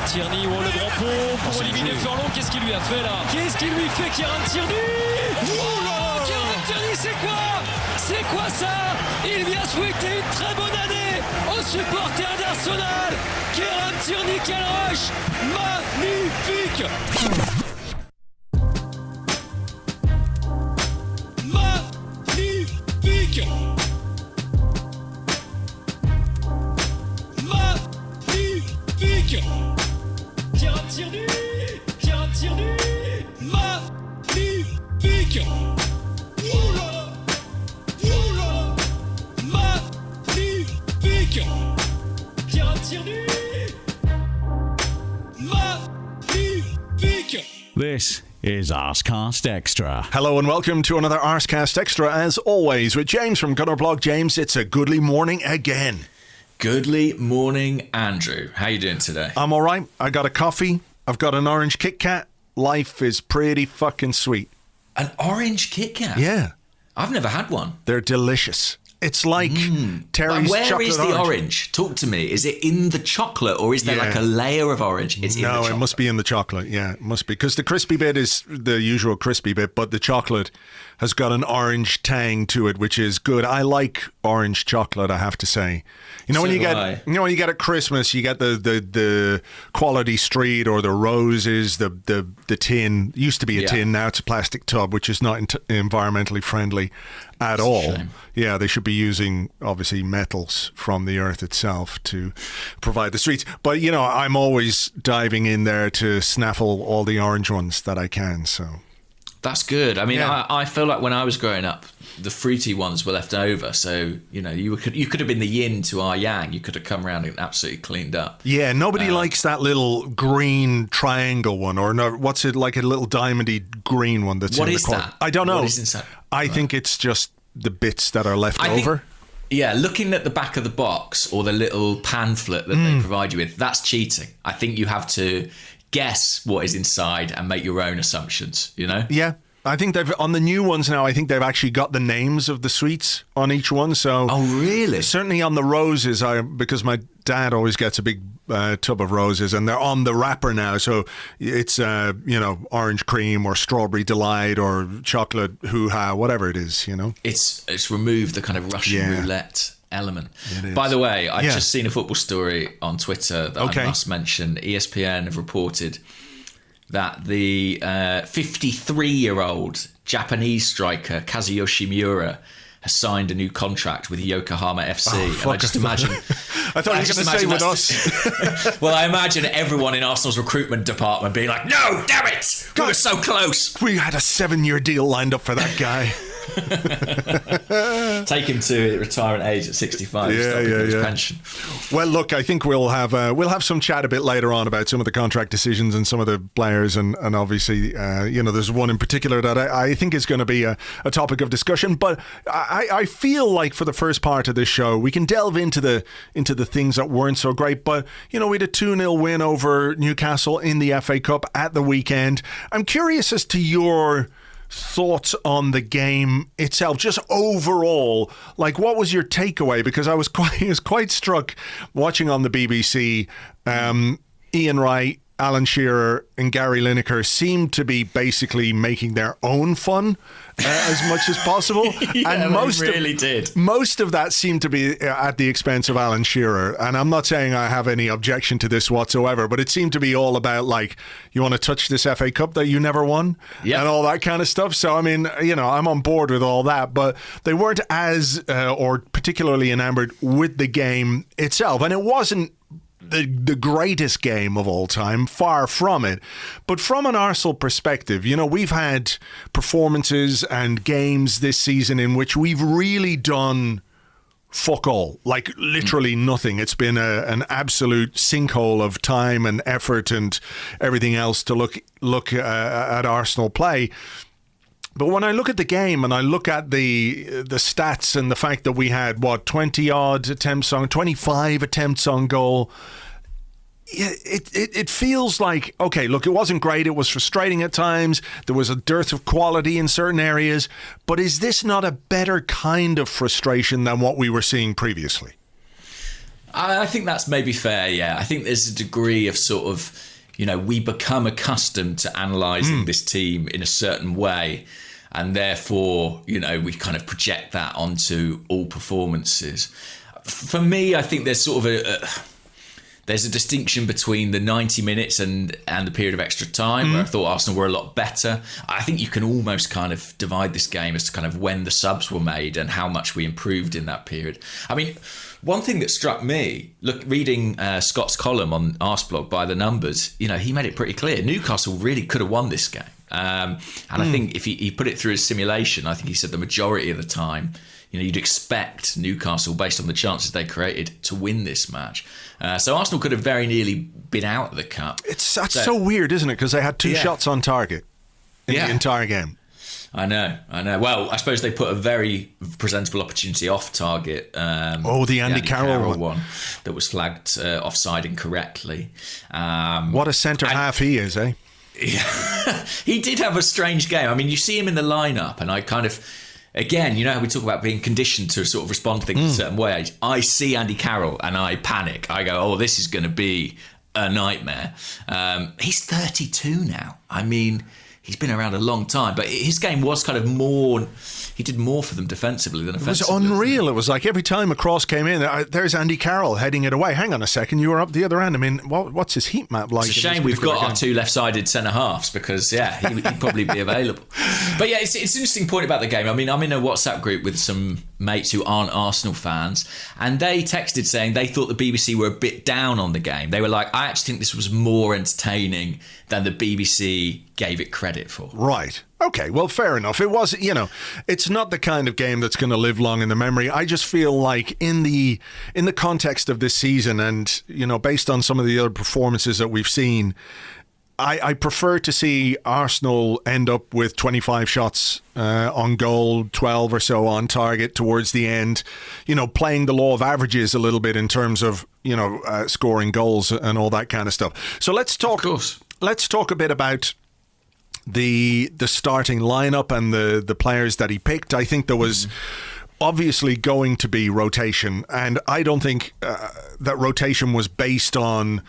Tierney, oh, le grand pont pour éliminer Furlong. Qu'est-ce qu'il lui a fait là? Qu'est-ce qu'il lui fait, Kieran Tierney? Oh là, Kieran Tierney, c'est quoi? C'est quoi ça? Il vient souhaiter une très bonne année aux supporters d'Arsenal. Kieran Tierney, quel rush magnifique! Magnifique! Magnifique! Kieran Tierney! Kieran Tierney! Magnifique! Oula! Oula! Magnifique! Kieran Tierney! Magnifique! This is Arsecast Extra. Hello and welcome to another Arsecast Extra, as always, with James from Gunnerblog. James, it's a goodly morning again. Goodly morning, Andrew. How you doing today? I'm all right. I got a coffee. I've got an orange Kit Kat. Life is pretty fucking sweet. An orange Kit Kat? Yeah. I've never had one. They're delicious. It's like Terry's chocolate Where is the orange? Talk to me. Is it in the chocolate or is there like a layer of orange? It's in the chocolate. No, it must be in the chocolate. Yeah, it must be. Because the crispy bit is the usual crispy bit, but the chocolate has got an orange tang to it, which is good. I like orange chocolate, I have to say. You know, when you get at Christmas, you get the quality street or the roses, the tin. Used to be a tin, now it's a plastic tub, which is not environmentally friendly at all. Shame. Yeah, they should be using, obviously, metals from the earth itself to provide the streets. But, you know, I'm always diving in there to snaffle all the orange ones that I can, so... That's good. I mean, I feel like when I was growing up, the fruity ones were left over. So, you know, you could have been the yin to our yang. You could have come around and absolutely cleaned up. Yeah, nobody likes that little green triangle one, or no, what's it, like a little diamondy green one that's in the corner? That? I don't know. What is inside? I think it's just the bits that are left over. Yeah, looking at the back of the box or the little pamphlet that they provide you with, that's cheating. I think you have to guess what is inside and make your own assumptions, you know? Yeah. I think they've, on the new ones now, I think they've actually got the names of the sweets on each one. So, oh, really? Certainly on the roses, because my dad always gets a big tub of roses, and they're on the wrapper now. So it's, orange cream or strawberry delight or chocolate hoo-ha, whatever it is, you know? It's removed the kind of Russian roulette element. By the way, I've just seen a football story on Twitter that I must mention. ESPN have reported that the 53-year-old Japanese striker Kazuyoshi Miura has signed a new contract with Yokohama FC. And I just imagine... I thought you were going to say with us. Well, I imagine everyone in Arsenal's recruitment department being like, no, damn it! We were so close. We had a 7-year deal lined up for that guy. Take him to retirement age at 65. His pension. Well, look, I think we'll have some chat a bit later on about some of the contract decisions and some of the players, and obviously, there's one in particular that I think is going to be a topic of discussion. But I feel like for the first part of this show, we can delve into the things that weren't so great. But we had a 2-0 win over Newcastle in the FA Cup at the weekend. I'm curious as to your thoughts on the game itself, just overall. Like, what was your takeaway? Because I was quite struck watching on the BBC. Ian Wright, Alan Shearer and Gary Lineker seemed to be basically making their own fun as much as possible. And most of that seemed to be at the expense of Alan Shearer. And I'm not saying I have any objection to this whatsoever, but it seemed to be all about, like, you want to touch this FA Cup that you never won? And all that kind of stuff. So, I mean, I'm on board with all that, but they weren't as or particularly enamored with the game itself. And it wasn't the greatest game of all time, far from it. But from an Arsenal perspective, we've had performances and games this season in which we've really done fuck all, like literally nothing. It's been an absolute sinkhole of time and effort and everything else to look at Arsenal play. But when I look at the game and I look at the stats and the fact that we had 25 attempts on goal, it feels like, okay, look, it wasn't great. It was frustrating at times. There was a dearth of quality in certain areas. But is this not a better kind of frustration than what we were seeing previously? I think that's maybe fair, yeah. I think there's a degree of sort of, we become accustomed to analysing this team in a certain way, and therefore, we kind of project that onto all performances. For me, I think there's sort of there's a distinction between the 90 minutes and the period of extra time, where I thought Arsenal were a lot better. I think you can almost kind of divide this game as to kind of when the subs were made and how much we improved in that period. I mean, one thing that struck me, reading Scott's column on Arseblog by the numbers, he made it pretty clear. Newcastle really could have won this game. And I think if he put it through his simulation, I think he said the majority of the time, you'd expect Newcastle, based on the chances they created, to win this match. So Arsenal could have very nearly been out of the cup. That's so weird, isn't it? Because they had 2 shots on target in the entire game. I know. Well, I suppose they put a very presentable opportunity off target. The Andy Carroll one that was flagged offside incorrectly. What a centre-half he is, eh? Yeah. He did have a strange game. I mean, you see him in the lineup, and I kind of... Again, how we talk about being conditioned to sort of respond to things in a certain way. I see Andy Carroll and I panic. I go, this is going to be a nightmare. He's 32 now. I mean, he's been around a long time, but his game was kind of more... He did more for them defensively than offensively. It was unreal. It was like every time a cross came in, there's Andy Carroll heading it away. Hang on a second, you were up the other end. I mean, what's his heat map like? It's a shame we've got our 2 left-sided centre-halves because, he'd probably be available. But yeah, it's an interesting point about the game. I mean, I'm in a WhatsApp group with some mates who aren't Arsenal fans, and they texted saying they thought the BBC were a bit down on the game. They were like, I actually think this was more entertaining than the BBC gave it credit for. Right. Okay, well, fair enough. It was, it's not the kind of game that's going to live long in the memory. I just feel like in the context of this season and, based on some of the other performances that we've seen, I prefer to see Arsenal end up with 25 shots on goal, 12 or so on target towards the end, playing the law of averages a little bit in terms of, scoring goals and all that kind of stuff. So let's talk a bit about the starting lineup and the players that he picked. I think there was obviously going to be rotation, and I don't think that rotation was based on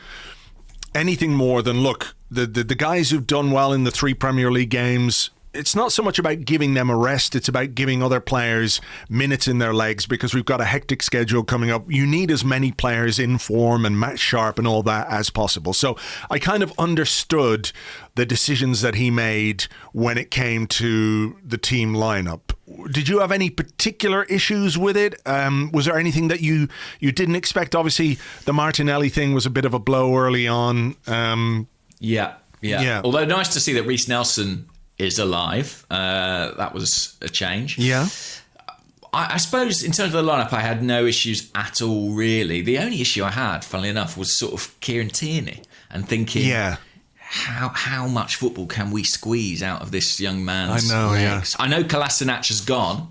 anything more than, look, the guys who've done well in the 3 Premier League games, it's not so much about giving them a rest, it's about giving other players minutes in their legs, because we've got a hectic schedule coming up. You need as many players in form and match sharp and all that as possible. So I kind of understood the decisions that he made when it came to the team lineup. Did you have any particular issues with it? Was there anything that you didn't expect? Obviously, the Martinelli thing was a bit of a blow early on. Yeah. Although nice to see that Reiss Nelson is alive. That was a change. Yeah. I suppose in terms of the lineup, I had no issues at all, really. The only issue I had, funnily enough, was sort of Kieran Tierney and thinking, how much football can we squeeze out of this young man's legs? I know Kolasinac has gone,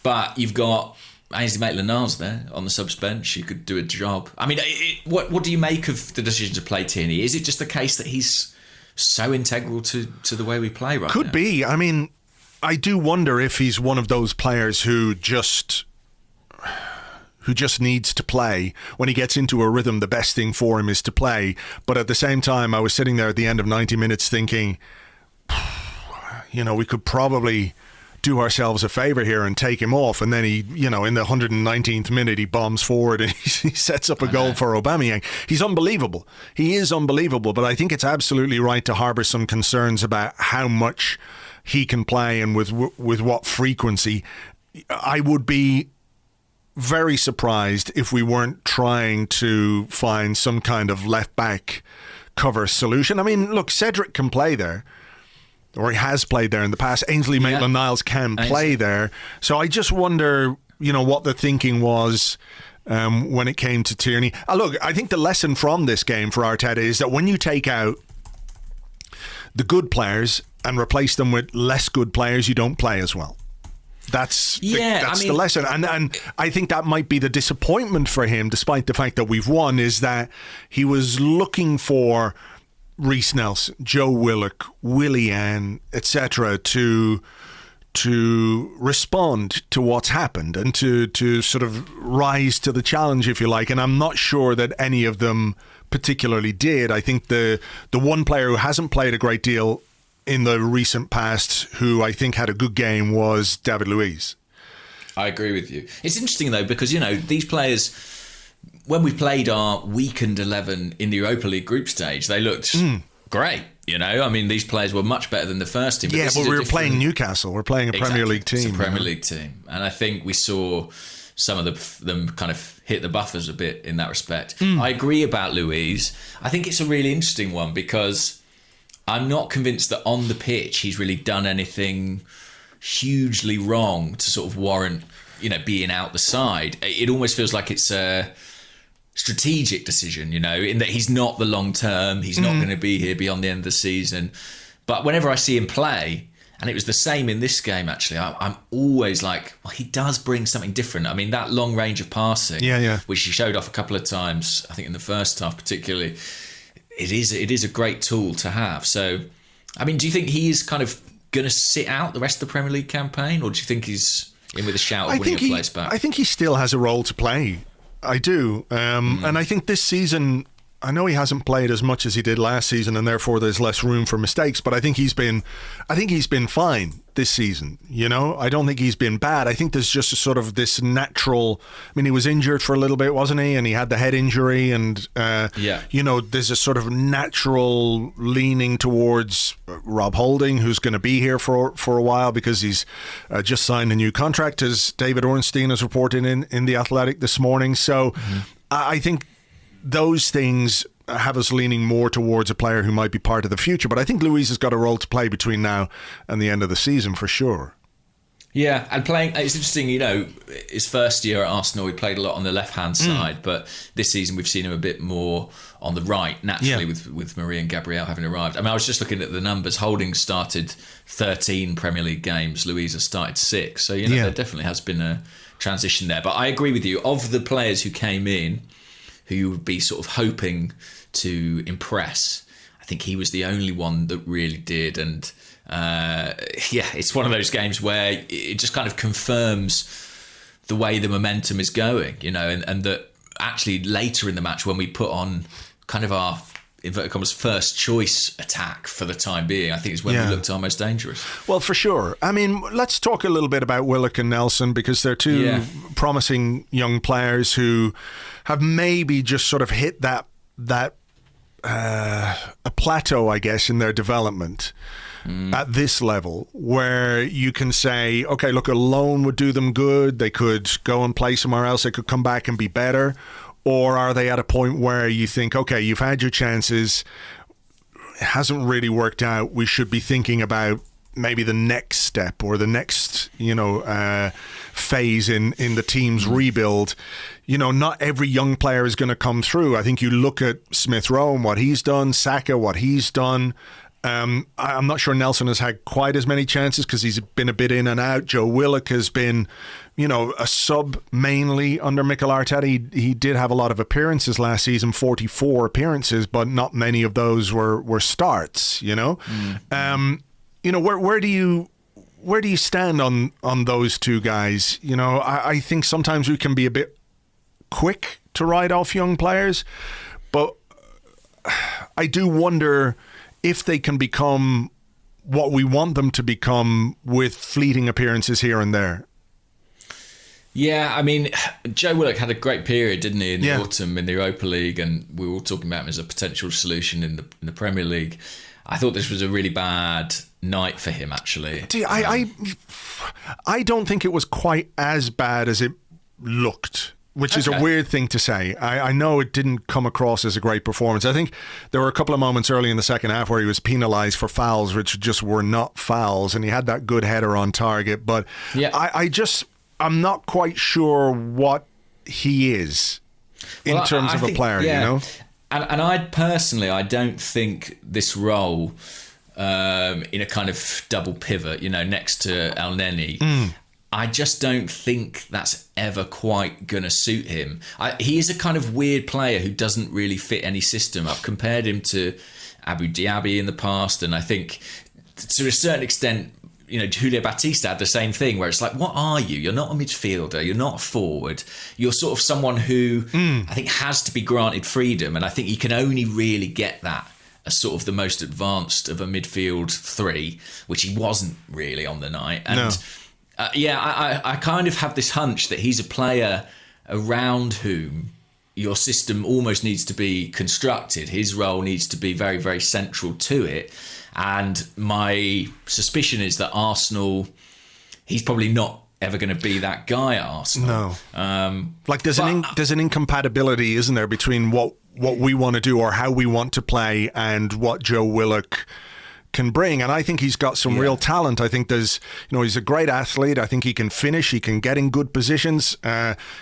but you've got Ainsley Maitland-Niles there on the subs bench. He could do a job. I mean, what do you make of the decision to play Tierney? Is it just the case that he's so integral to the way we play right now? Could be. I mean, I do wonder if he's one of those players who just needs to play. When he gets into a rhythm, the best thing for him is to play. But at the same time, I was sitting there at the end of 90 minutes thinking, we could probably do ourselves a favour here and take him off. And then he, in the 119th minute, he bombs forward and he sets up a goal for Aubameyang. He's unbelievable. He is unbelievable. But I think it's absolutely right to harbour some concerns about how much he can play and with what frequency. I would be very surprised if we weren't trying to find some kind of left-back cover solution. I mean, look, Cedric can play there, or he has played there in the past. Ainsley Maitland-Niles can play there. So I just wonder, what the thinking was when it came to Tierney. Look, I think the lesson from this game for Arteta is that when you take out the good players and replace them with less good players, you don't play as well. That's the lesson. And I think that might be the disappointment for him, despite the fact that we've won, is that he was looking for Reiss Nelson, Joe Willock, Willian, etc. to to respond to what's happened and to sort of rise to the challenge, if you like. And I'm not sure that any of them particularly did. I think the one player who hasn't played a great deal in the recent past, who I think had a good game, was David Luiz. I agree with you. It's interesting, though, because, these players, when we played our weakened 11 in the Europa League group stage, they looked great. I mean, these players were much better than the first team. But we were playing Newcastle. We're playing a Premier League team. It's a Premier League team. And I think we saw some of them kind of hit the buffers a bit in that respect. I agree about Luiz. I think it's a really interesting one because I'm not convinced that on the pitch he's really done anything hugely wrong to sort of warrant, being out the side. It almost feels like it's a strategic decision, in that he's not the long term. He's not going to be here beyond the end of the season. But whenever I see him play, and it was the same in this game, actually, I'm always like, well, he does bring something different. I mean, that long range of passing, which he showed off a couple of times, I think in the first half particularly, it is a great tool to have. So, I mean, do you think he is kind of going to sit out the rest of the Premier League campaign, or do you think he's in with a shout of winning a place back? I think he still has a role to play. I do. And I think this season, I know he hasn't played as much as he did last season, and therefore there's less room for mistakes, but I think he's been fine this season. I don't think he's been bad. I think there's just a sort of this natural, I mean, he was injured for a little bit, wasn't he? And he had the head injury, and there's a sort of natural leaning towards Rob Holding, who's going to be here for a while because he's just signed a new contract, as David Ornstein has reported in The Athletic this morning. So I think those things have us leaning more towards a player who might be part of the future. But I think Luiz has got a role to play between now and the end of the season for sure. Yeah, and it's interesting, his first year at Arsenal, he played a lot on the left-hand side, but this season we've seen him a bit more on the right, naturally, with Marie and Gabriel having arrived. I mean, I was just looking at the numbers. Holding started 13 Premier League games. Luiz has started 6. So, there definitely has been a transition there. But I agree with you. Of the players who came in, who you would be sort of hoping to impress, I think he was the only one that really did. And it's one of those games where it just kind of confirms the way the momentum is going, and that actually later in the match when we put on kind of our, inverted commas, first choice attack for the time being, I think is when we looked our most dangerous. Well, for sure. I mean, let's talk a little bit about Willock and Nelson, because they're two promising young players who have maybe just sort of hit that a plateau, I guess, in their development at this level, where you can say, okay, look, a loan would do them good. They could go and play somewhere else. They could come back and be better. Or are they at a point where you think, okay, you've had your chances, it hasn't really worked out, we should be thinking about maybe the next step or the next, phase in the team's rebuild. Not every young player is going to come through. I think you look at Smith Rowe and what he's done, Saka, what he's done. I'm not sure Nelson has had quite as many chances because he's been a bit in and out. Joe Willock has been, a sub mainly under Mikel Arteta. He did have a lot of appearances last season, 44 appearances, but not many of those were starts, Where do you stand on those two guys? I think sometimes we can be a bit quick to write off young players, but I do wonder if they can become what we want them to become with fleeting appearances here and there. Yeah, I mean, Joe Willock had a great period, didn't he, in the autumn in the Europa League, and we were all talking about him as a potential solution in the Premier League. I thought this was a really bad night for him, actually. I don't think it was quite as bad as it looked, which is a weird thing to say. I know it didn't come across as a great performance. I think there were a couple of moments early in the second half where he was penalised for fouls, which just were not fouls, and he had that good header on target. But I'm not quite sure what he is in terms of a player, And I personally, I don't think this role in a kind of double pivot, next to El Neni, I just don't think that's ever quite going to suit him. He is a kind of weird player who doesn't really fit any system. I've compared him to Abu Diaby in the past, and I think to a certain extent, Julio Batista had the same thing, where it's like, what are you? You're not a midfielder. You're not a forward. You're sort of someone who I think has to be granted freedom. And I think you can only really get that as sort of the most advanced of a midfield three, which he wasn't really on the night. And I kind of have this hunch that he's a player around whom your system almost needs to be constructed. His role needs to be very, very central to it. And my suspicion is that Arsenal, he's probably not ever going to be that guy at Arsenal. No. There's an incompatibility, isn't there, between what we want to do or how we want to play and what Joe Willock can bring. And I think he's got some real talent. I think he's a great athlete. I think he can finish. He can get in good positions.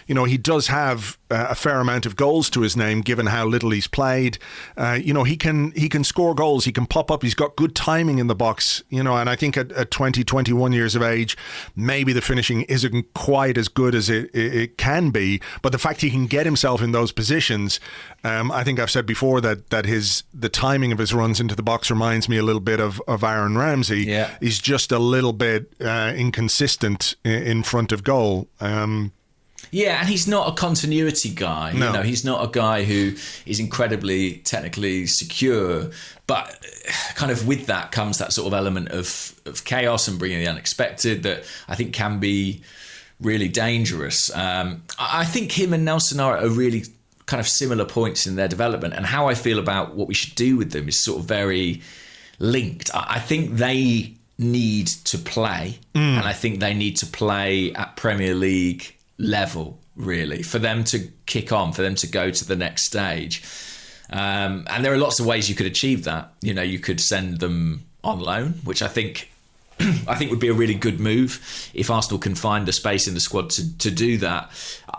He does have a fair amount of goals to his name, given how little he's played. He can score goals. He can pop up. He's got good timing in the box. And I think at 20, 21 years of age, maybe the finishing isn't quite as good as it can be. But the fact he can get himself in those positions, I think I've said before that the timing of his runs into the box reminds me a little bit of Aaron Ramsey. Yeah. He's just a little bit inconsistent in front of goal. And he's not a continuity guy. No. He's not a guy who is incredibly technically secure, but kind of with that comes that sort of element of chaos and bringing the unexpected that I think can be really dangerous. I think him and Nelson are at a really kind of similar points in their development, and how I feel about what we should do with them is sort of very linked. I think they need to play, and I think they need to play at Premier League level, really, for them to kick on, for them to go to the next stage. And there are lots of ways you could achieve that. You could send them on loan, which I think would be a really good move if Arsenal can find the space in the squad to do that.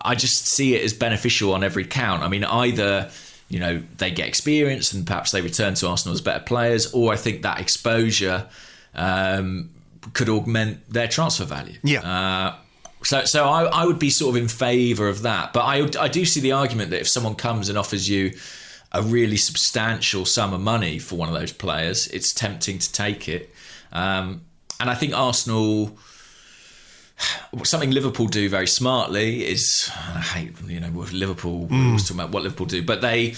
I just see it as beneficial on every count. I mean, either they get experience and perhaps they return to Arsenal as better players, or I think that exposure could augment their transfer value. Yeah. So I would be sort of in favour of that. But I do see the argument that if someone comes and offers you a really substantial sum of money for one of those players, it's tempting to take it. And I think Arsenal, something Liverpool do very smartly is, I hate, with Liverpool, we're always talking about what Liverpool do, but they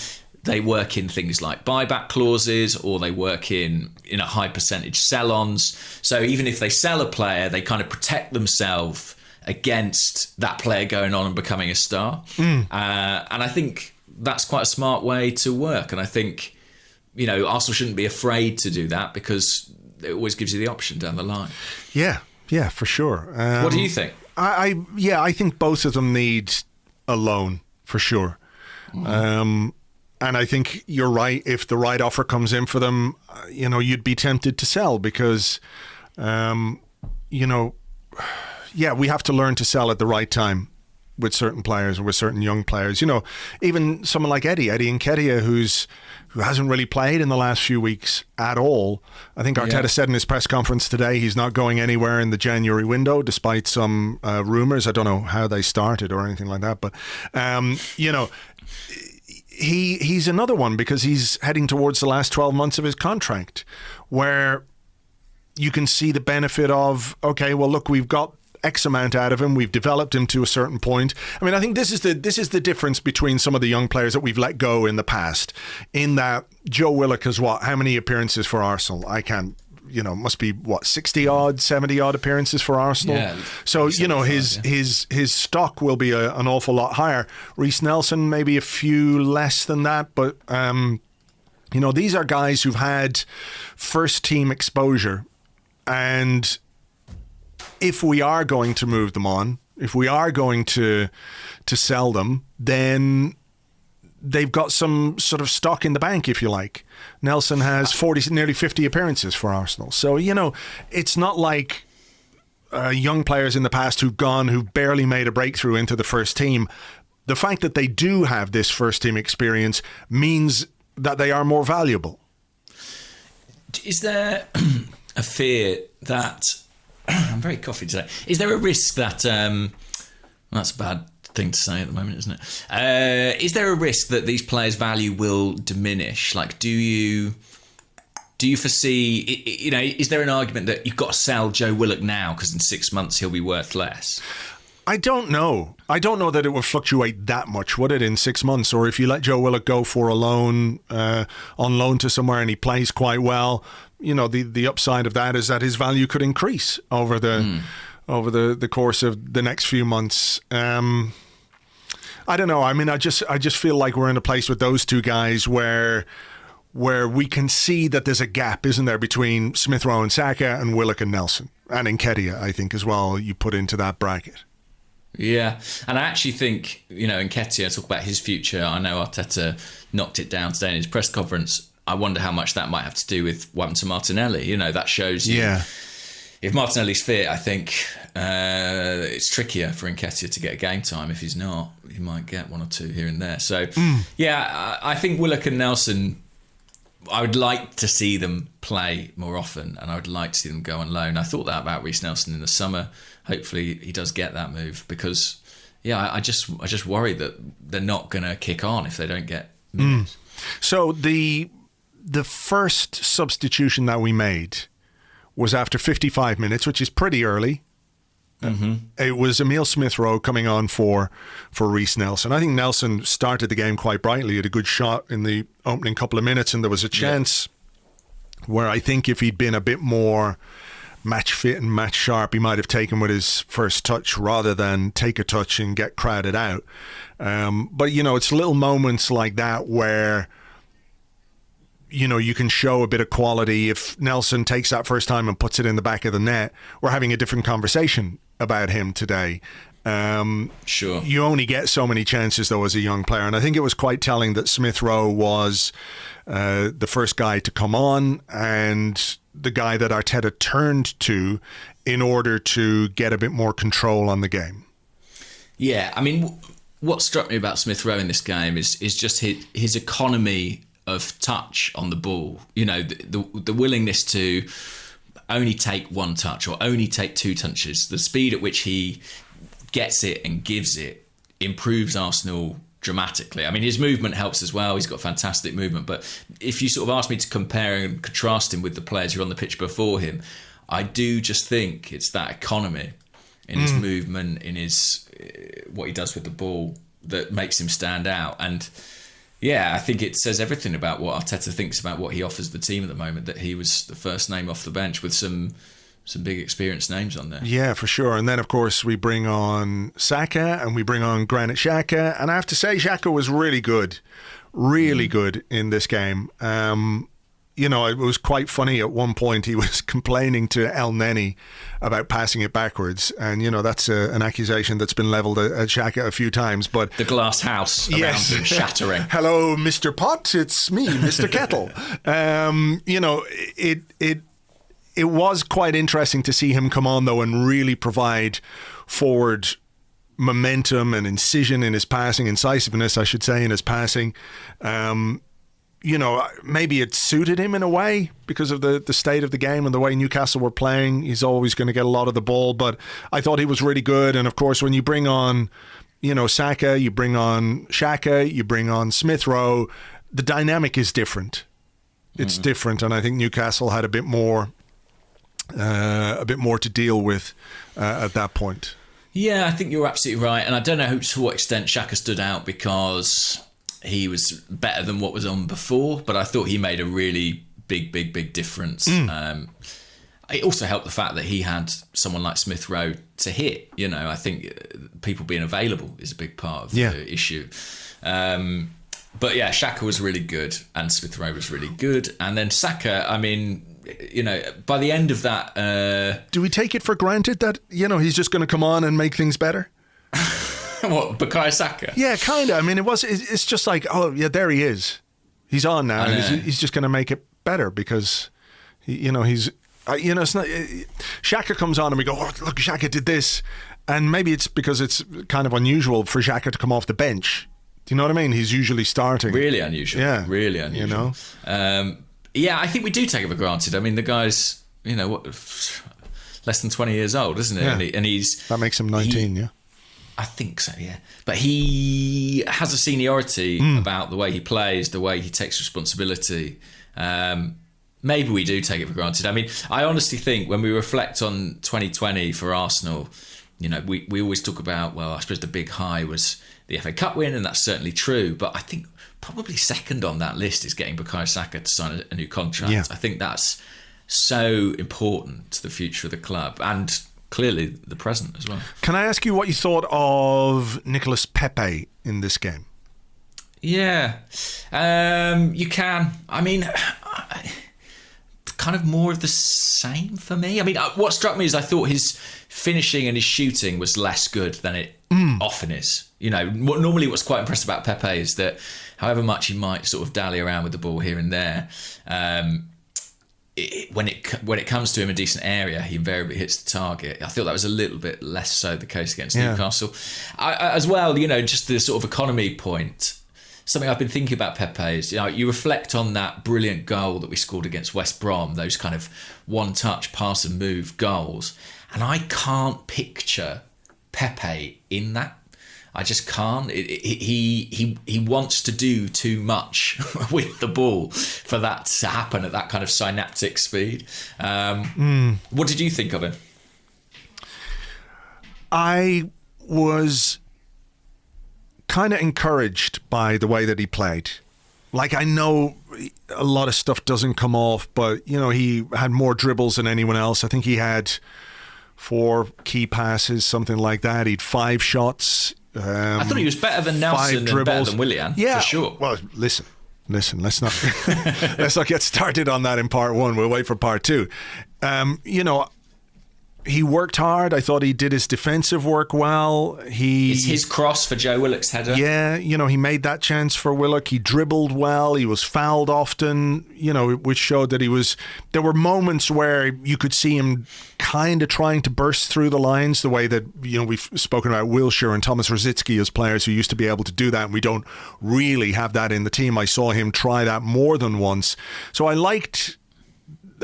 work in things like buyback clauses, or they work in a high percentage sell-ons. So even if they sell a player, they kind of protect themselves against that player going on and becoming a star. And I think that's quite a smart way to work. And I think, Arsenal shouldn't be afraid to do that, because it always gives you the option down the line. Yeah, for sure. What do you think? I think both of them need a loan, for sure. And I think you're right. If the right offer comes in for them, you'd be tempted to sell, because, we have to learn to sell at the right time with certain players and with certain young players. Even someone like Eddie Nketiah, who hasn't really played in the last few weeks at all. I think Arteta said in his press conference today he's not going anywhere in the January window, despite some rumours. I don't know how they started or anything like that. But, he's another one, because he's heading towards the last 12 months of his contract, where you can see the benefit of, okay, well, look, we've got X amount out of him. We've developed him to a certain point. I mean, I think this is the difference between some of the young players that we've let go in the past, in that Joe Willock has how many appearances for Arsenal? I can't, must be 60 odd, 70 odd appearances for Arsenal. Yeah, so, his stock will be an awful lot higher. Reiss Nelson, maybe a few less than that, but these are guys who've had first team exposure, and if we are going to move them on, if we are going to sell them, then they've got some sort of stock in the bank, if you like. Nelson has nearly 50 appearances for Arsenal. So, it's not like young players in the past who've barely made a breakthrough into the first team. The fact that they do have this first team experience means that they are more valuable. Is there a fear that... I'm very coffee today. Is there a risk that... that's a bad thing to say at the moment, isn't it? Is there a risk that these players' value will diminish? Like, do you do you foresee, is there an argument that you've got to sell Joe Willock now because in 6 months he'll be worth less? I don't know. I don't know that it will fluctuate that much, would it, in 6 months? Or if you let Joe Willock go for a loan, on loan to somewhere and he plays quite well, the upside of that is that his value could increase over the course of the next few months. I don't know. I mean, I just feel like we're in a place with those two guys where we can see that there's a gap, isn't there, between Smith Rowe and Saka and Willock and Nelson. And Nketiah, I think, as well, you put into that bracket. Yeah, and I actually think, Nketiah, talk about his future. I know Arteta knocked it down today in his press conference. I wonder how much that might have to do with what happened to Martinelli. That shows you. Yeah. If Martinelli's fit, I think it's trickier for Nketiah to get game time. If he's not, he might get one or two here and there. So, I think Willock and Nelson, I would like to see them play more often, and I would like to see them go on loan. I thought that about Reiss Nelson in the summer. Hopefully he does get that move because, I just worry that they're not going to kick on if they don't get minutes. So the first substitution that we made was after 55 minutes, which is pretty early. It was Emile Smith Rowe coming on for Reiss Nelson. I think Nelson started the game quite brightly. He had a good shot in the opening couple of minutes, and there was a chance where I think if he'd been a bit more match fit and match sharp, he might have taken with his first touch rather than take a touch and get crowded out. But, it's little moments like that where you can show a bit of quality. If Nelson takes that first time and puts it in the back of the net, we're having a different conversation about him today. Sure. You only get so many chances, though, as a young player. And I think it was quite telling that Smith Rowe was the first guy to come on and the guy that Arteta turned to in order to get a bit more control on the game. Yeah, I mean, what struck me about Smith Rowe in this game is just his economy of touch on the ball. The willingness to only take one touch or only take two touches. The speed at which he gets it and gives it improves Arsenal dramatically. I mean, his movement helps as well. He's got fantastic movement. But if you sort of ask me to compare and contrast him with the players who are on the pitch before him, I do just think it's that economy in his movement, in his what he does with the ball that makes him stand out. And I think it says everything about what Arteta thinks about what he offers the team at the moment, that he was the first name off the bench with some big experienced names on there. Yeah, for sure. And then, of course, we bring on Saka and we bring on Granit Xhaka. And I have to say, Xhaka was really good in this game. It was quite funny at one point. He was complaining to El Neni about passing it backwards. And, that's an accusation that's been levelled at Xhaka a few times. But the glass house around him shattering. Hello, Mr. Pot. It's me, Mr. Kettle. It was quite interesting to see him come on, though, and really provide forward momentum and incision in his passing, incisiveness, I should say, in his passing. Maybe it suited him in a way because of the state of the game and the way Newcastle were playing. He's always going to get a lot of the ball, but I thought he was really good. And of course, when you bring on, Saka, you bring on Xhaka, you bring on Smith Rowe, the dynamic is different. It's different, and I think Newcastle had a bit more to deal with at that point. Yeah, I think you're absolutely right, and I don't know to what extent Xhaka stood out because he was better than what was on before, but I thought he made a really big difference. It also helped the fact that he had someone like Smith Rowe to hit. I think people being available is a big part of the issue. But Xhaka was really good and Smith Rowe was really good. And then Saka, I mean, by the end of that... Do we take it for granted that, he's just going to come on and make things better? What, Bukayo Saka? Yeah, kind of. I mean, it's just like, oh, yeah, there he is. He's on now. And he's just going to make it better because, he's... it's not... Xhaka comes on and we go, oh, look, Xhaka did this. And maybe it's because it's kind of unusual for Xhaka to come off the bench. Do you know what I mean? He's usually starting. Really unusual. Yeah. Really unusual. I think we do take it for granted. I mean, the guy's, less than 20 years old, isn't it? Yeah. And he's... That makes him 19, yeah. I think so, yeah. But he has a seniority about the way he plays, the way he takes responsibility. maybe we do take it for granted. I mean, I honestly think when we reflect on 2020 for Arsenal, you know, we always talk about, well, I suppose the big high was the FA Cup win, and that's certainly true. But I think probably second on that list is getting Bukayo Saka to sign a new contract. Yeah. I think that's so important to the future of the club and clearly the present as well. Can I ask you what you thought of Nicolas Pepe in this game? Yeah, you can. I mean, kind of more of the same for me. I mean, what struck me is I thought his finishing and his shooting was less good than it often is. You know, normally what's quite impressive about Pepe is that however much he might sort of dally around with the ball here and there, when it comes to him in a decent area, he invariably hits the target. I thought that was a little bit less so the case against Newcastle. As well, you know, just the sort of economy point. Something I've been thinking about Pepe is, you know, you reflect on that brilliant goal that we scored against West Brom, those kind of one-touch pass and move goals, and I can't picture Pepe in that. I just can't. He wants to do too much with the ball for that to happen at that kind of synaptic speed. What did you think of him? I was kind of encouraged by the way that he played. Like, I know a lot of stuff doesn't come off, but, you know, he had more dribbles than anyone else. I think he had 4 key passes, something like that. He had 5 shots. I thought he was better than Nelson and better than Willian, for sure. Well, listen, let's not get started on that in part 1. We'll wait for part 2. You know, he worked hard. I thought he did his defensive work well. It's his cross for Joe Willock's header. Yeah, you know, he made that chance for Willock. He dribbled well. He was fouled often, you know, which showed that there were moments where you could see him kind of trying to burst through the lines the way that, you know, we've spoken about Wilshere and Thomas Rosicky as players who used to be able to do that, and we don't really have that in the team. I saw him try that more than once. So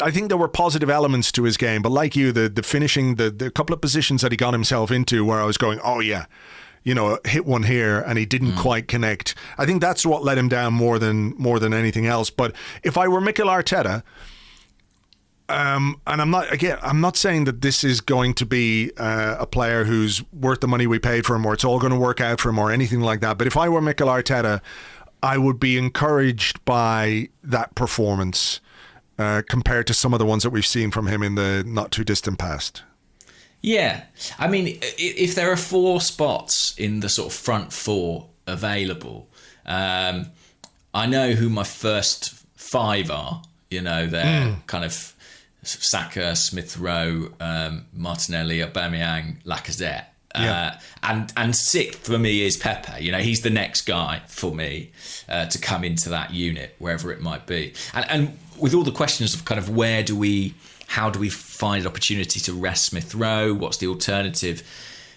I think there were positive elements to his game, but like you, the finishing, the couple of positions that he got himself into where I was going, oh yeah, you know, hit one here and he didn't quite connect. I think that's what let him down more than anything else. But if I were Mikel Arteta, and I'm not saying that this is going to be a player who's worth the money we paid for him or it's all going to work out for him or anything like that. But if I were Mikel Arteta, I would be encouraged by that performance compared to some of the ones that we've seen from him in the not too distant past. Yeah. I mean, if there are 4 spots in the sort of front 4 available, I know who my first 5 are. You know, they're kind of Saka, Smith Rowe, Martinelli, Aubameyang, Lacazette. And 6th for me is Pepe. You know, he's the next guy for me to come into that unit, wherever it might be. And with all the questions of kind of how do we find an opportunity to rest Smith Rowe? What's the alternative?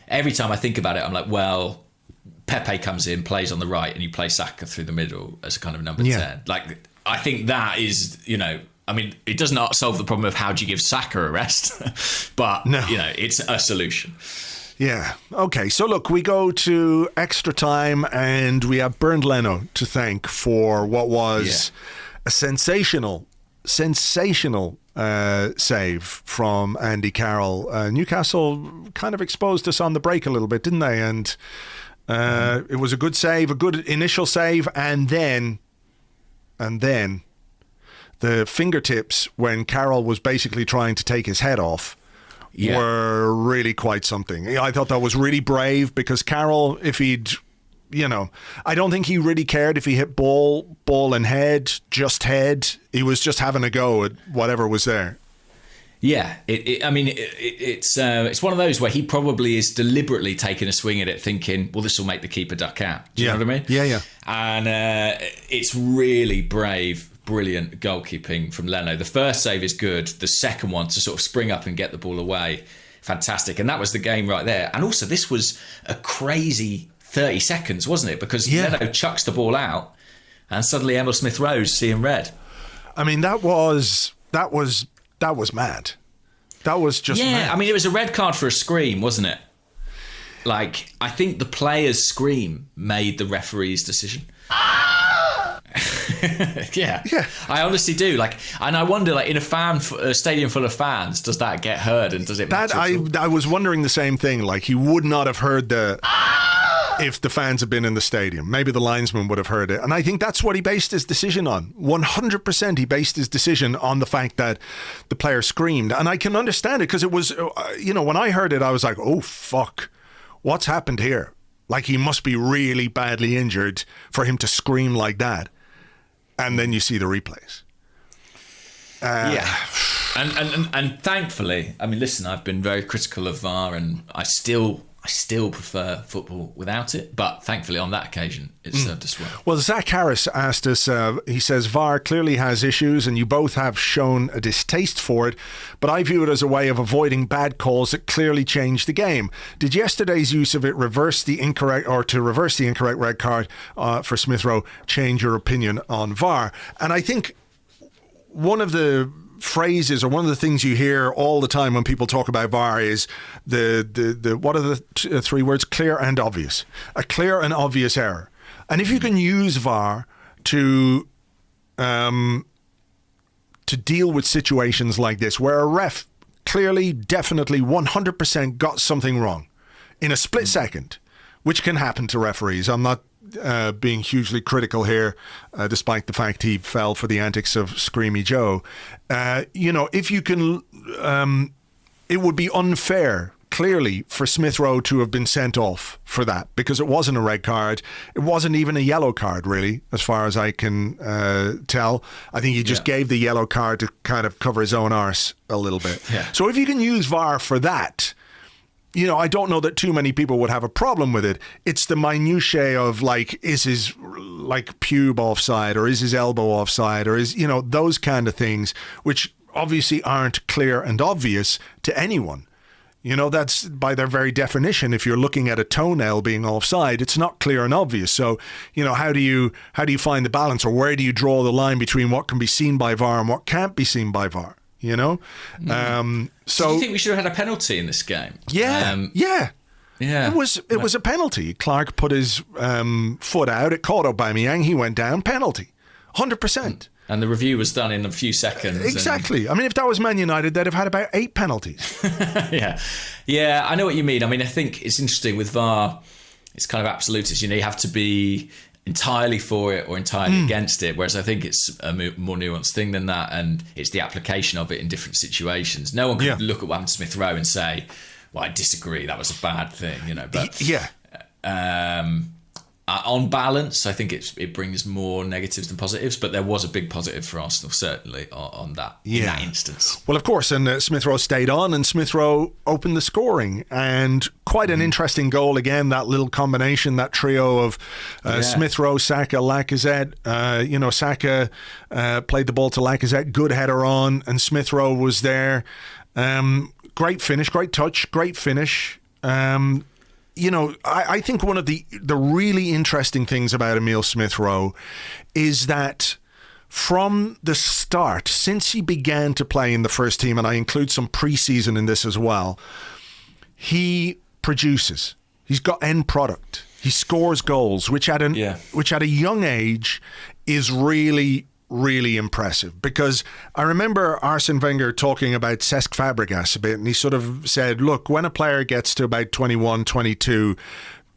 Every time I think about it, I'm like, well, Pepe comes in, plays on the right, and you play Saka through the middle as a kind of number 10. Like, I think that is, you know, I mean, it does not solve the problem of how do you give Saka a rest, but, you know, it's a solution. Yeah. Okay. So look, we go to extra time and we have Bernd Leno to thank for what was a sensational save from Andy Carroll. Newcastle kind of exposed us on the break a little bit, didn't they? And it was a good save, a good initial save, and then the fingertips when Carroll was basically trying to take his head off were really quite something. I thought that was really brave because Carroll, if he'd, you know, I don't think he really cared if he hit ball and head, just head. He was just having a go at whatever was there. Yeah, it's one of those where he probably is deliberately taking a swing at it, thinking, well, this will make the keeper duck out. Do you know what I mean? Yeah. And it's really brave. Brilliant goalkeeping from Leno. The first save is good. The second one to sort of spring up and get the ball away, fantastic. And that was the game right there. And also, this was a crazy 30 seconds, wasn't it? Because Leno chucks the ball out, and suddenly Emile Smith Rowe's seeing red. I mean, that was mad. That was just mad. I mean, it was a red card for a scream, wasn't it? Like, I think the player's scream made the referee's decision. Yeah, I honestly do. Like, and I wonder, like, in a stadium full of fans, does that get heard, and does it matter? I was wondering the same thing. Like, he would not have heard if the fans had been in the stadium. Maybe the linesman would have heard it, and I think that's what he based his decision on. 100%, he based his decision on the fact that the player screamed, and I can understand it because it was, when I heard it, I was like, oh fuck, what's happened here? Like, he must be really badly injured for him to scream like that. And then you see the replays. And thankfully, I mean, listen, I've been very critical of VAR, and I still prefer football without it. But thankfully, on that occasion, it served us well. Well, Zach Harris asked us, he says, VAR clearly has issues, and you both have shown a distaste for it, but I view it as a way of avoiding bad calls that clearly changed the game. Did yesterday's use of it reverse the incorrect red card for Smith Rowe change your opinion on VAR? And I think one of the phrases, or one of the things you hear all the time when people talk about VAR, is the what are the three words? Clear and obvious. A clear and obvious error. And if you can use VAR to deal with situations like this, where a ref clearly, definitely, 100% got something wrong in a split second, which can happen to referees. I'm not being hugely critical here, despite the fact he fell for the antics of Screamy Joe. If you can, it would be unfair, clearly, for Smith Rowe to have been sent off for that, because it wasn't a red card. It wasn't even a yellow card, really, as far as I can tell. I think he just gave the yellow card to kind of cover his own arse a little bit. Yeah. So if you can use VAR for that, I don't know that too many people would have a problem with it. It's the minutiae of, like, is his, like, pube offside, or is his elbow offside, or is, those kind of things, which obviously aren't clear and obvious to anyone. That's by their very definition. If you're looking at a toenail being offside, it's not clear and obvious. So, how do you find the balance, or where do you draw the line between what can be seen by VAR and what can't be seen by VAR? So do you think we should have had a penalty in this game? Yeah. It was a penalty. Clark put his foot out. It caught Aubameyang. He went down. Penalty. 100%. And the review was done in a few seconds. Exactly. I mean, if that was Man United, they'd have had about 8 penalties. Yeah, I know what you mean. I mean, I think it's interesting with VAR. It's kind of absolutist. You have to be entirely for it or entirely against it, whereas I think it's a more nuanced thing than that, and it's the application of it in different situations. No one could look at what happened to Smith Rowe and say, well, I disagree, that was a bad thing, but on balance, I think it brings more negatives than positives, but there was a big positive for Arsenal, certainly, on that, in that instance. Well, of course, and Smith Rowe stayed on, and Smith Rowe opened the scoring, and quite an interesting goal again, that little combination, that trio of Smith Rowe, Saka, Lacazette. Saka played the ball to Lacazette, good header on, and Smith Rowe was there. Great finish, great touch, great finish. I think one of the really interesting things about Emile Smith Rowe is that from the start, since he began to play in the first team, and I include some pre-season in this as well, he produces. He's got end product. He scores goals, which at a young age is really, really impressive. Because I remember Arsene Wenger talking about Cesc Fabregas a bit, and he sort of said, look, when a player gets to about 21, 22,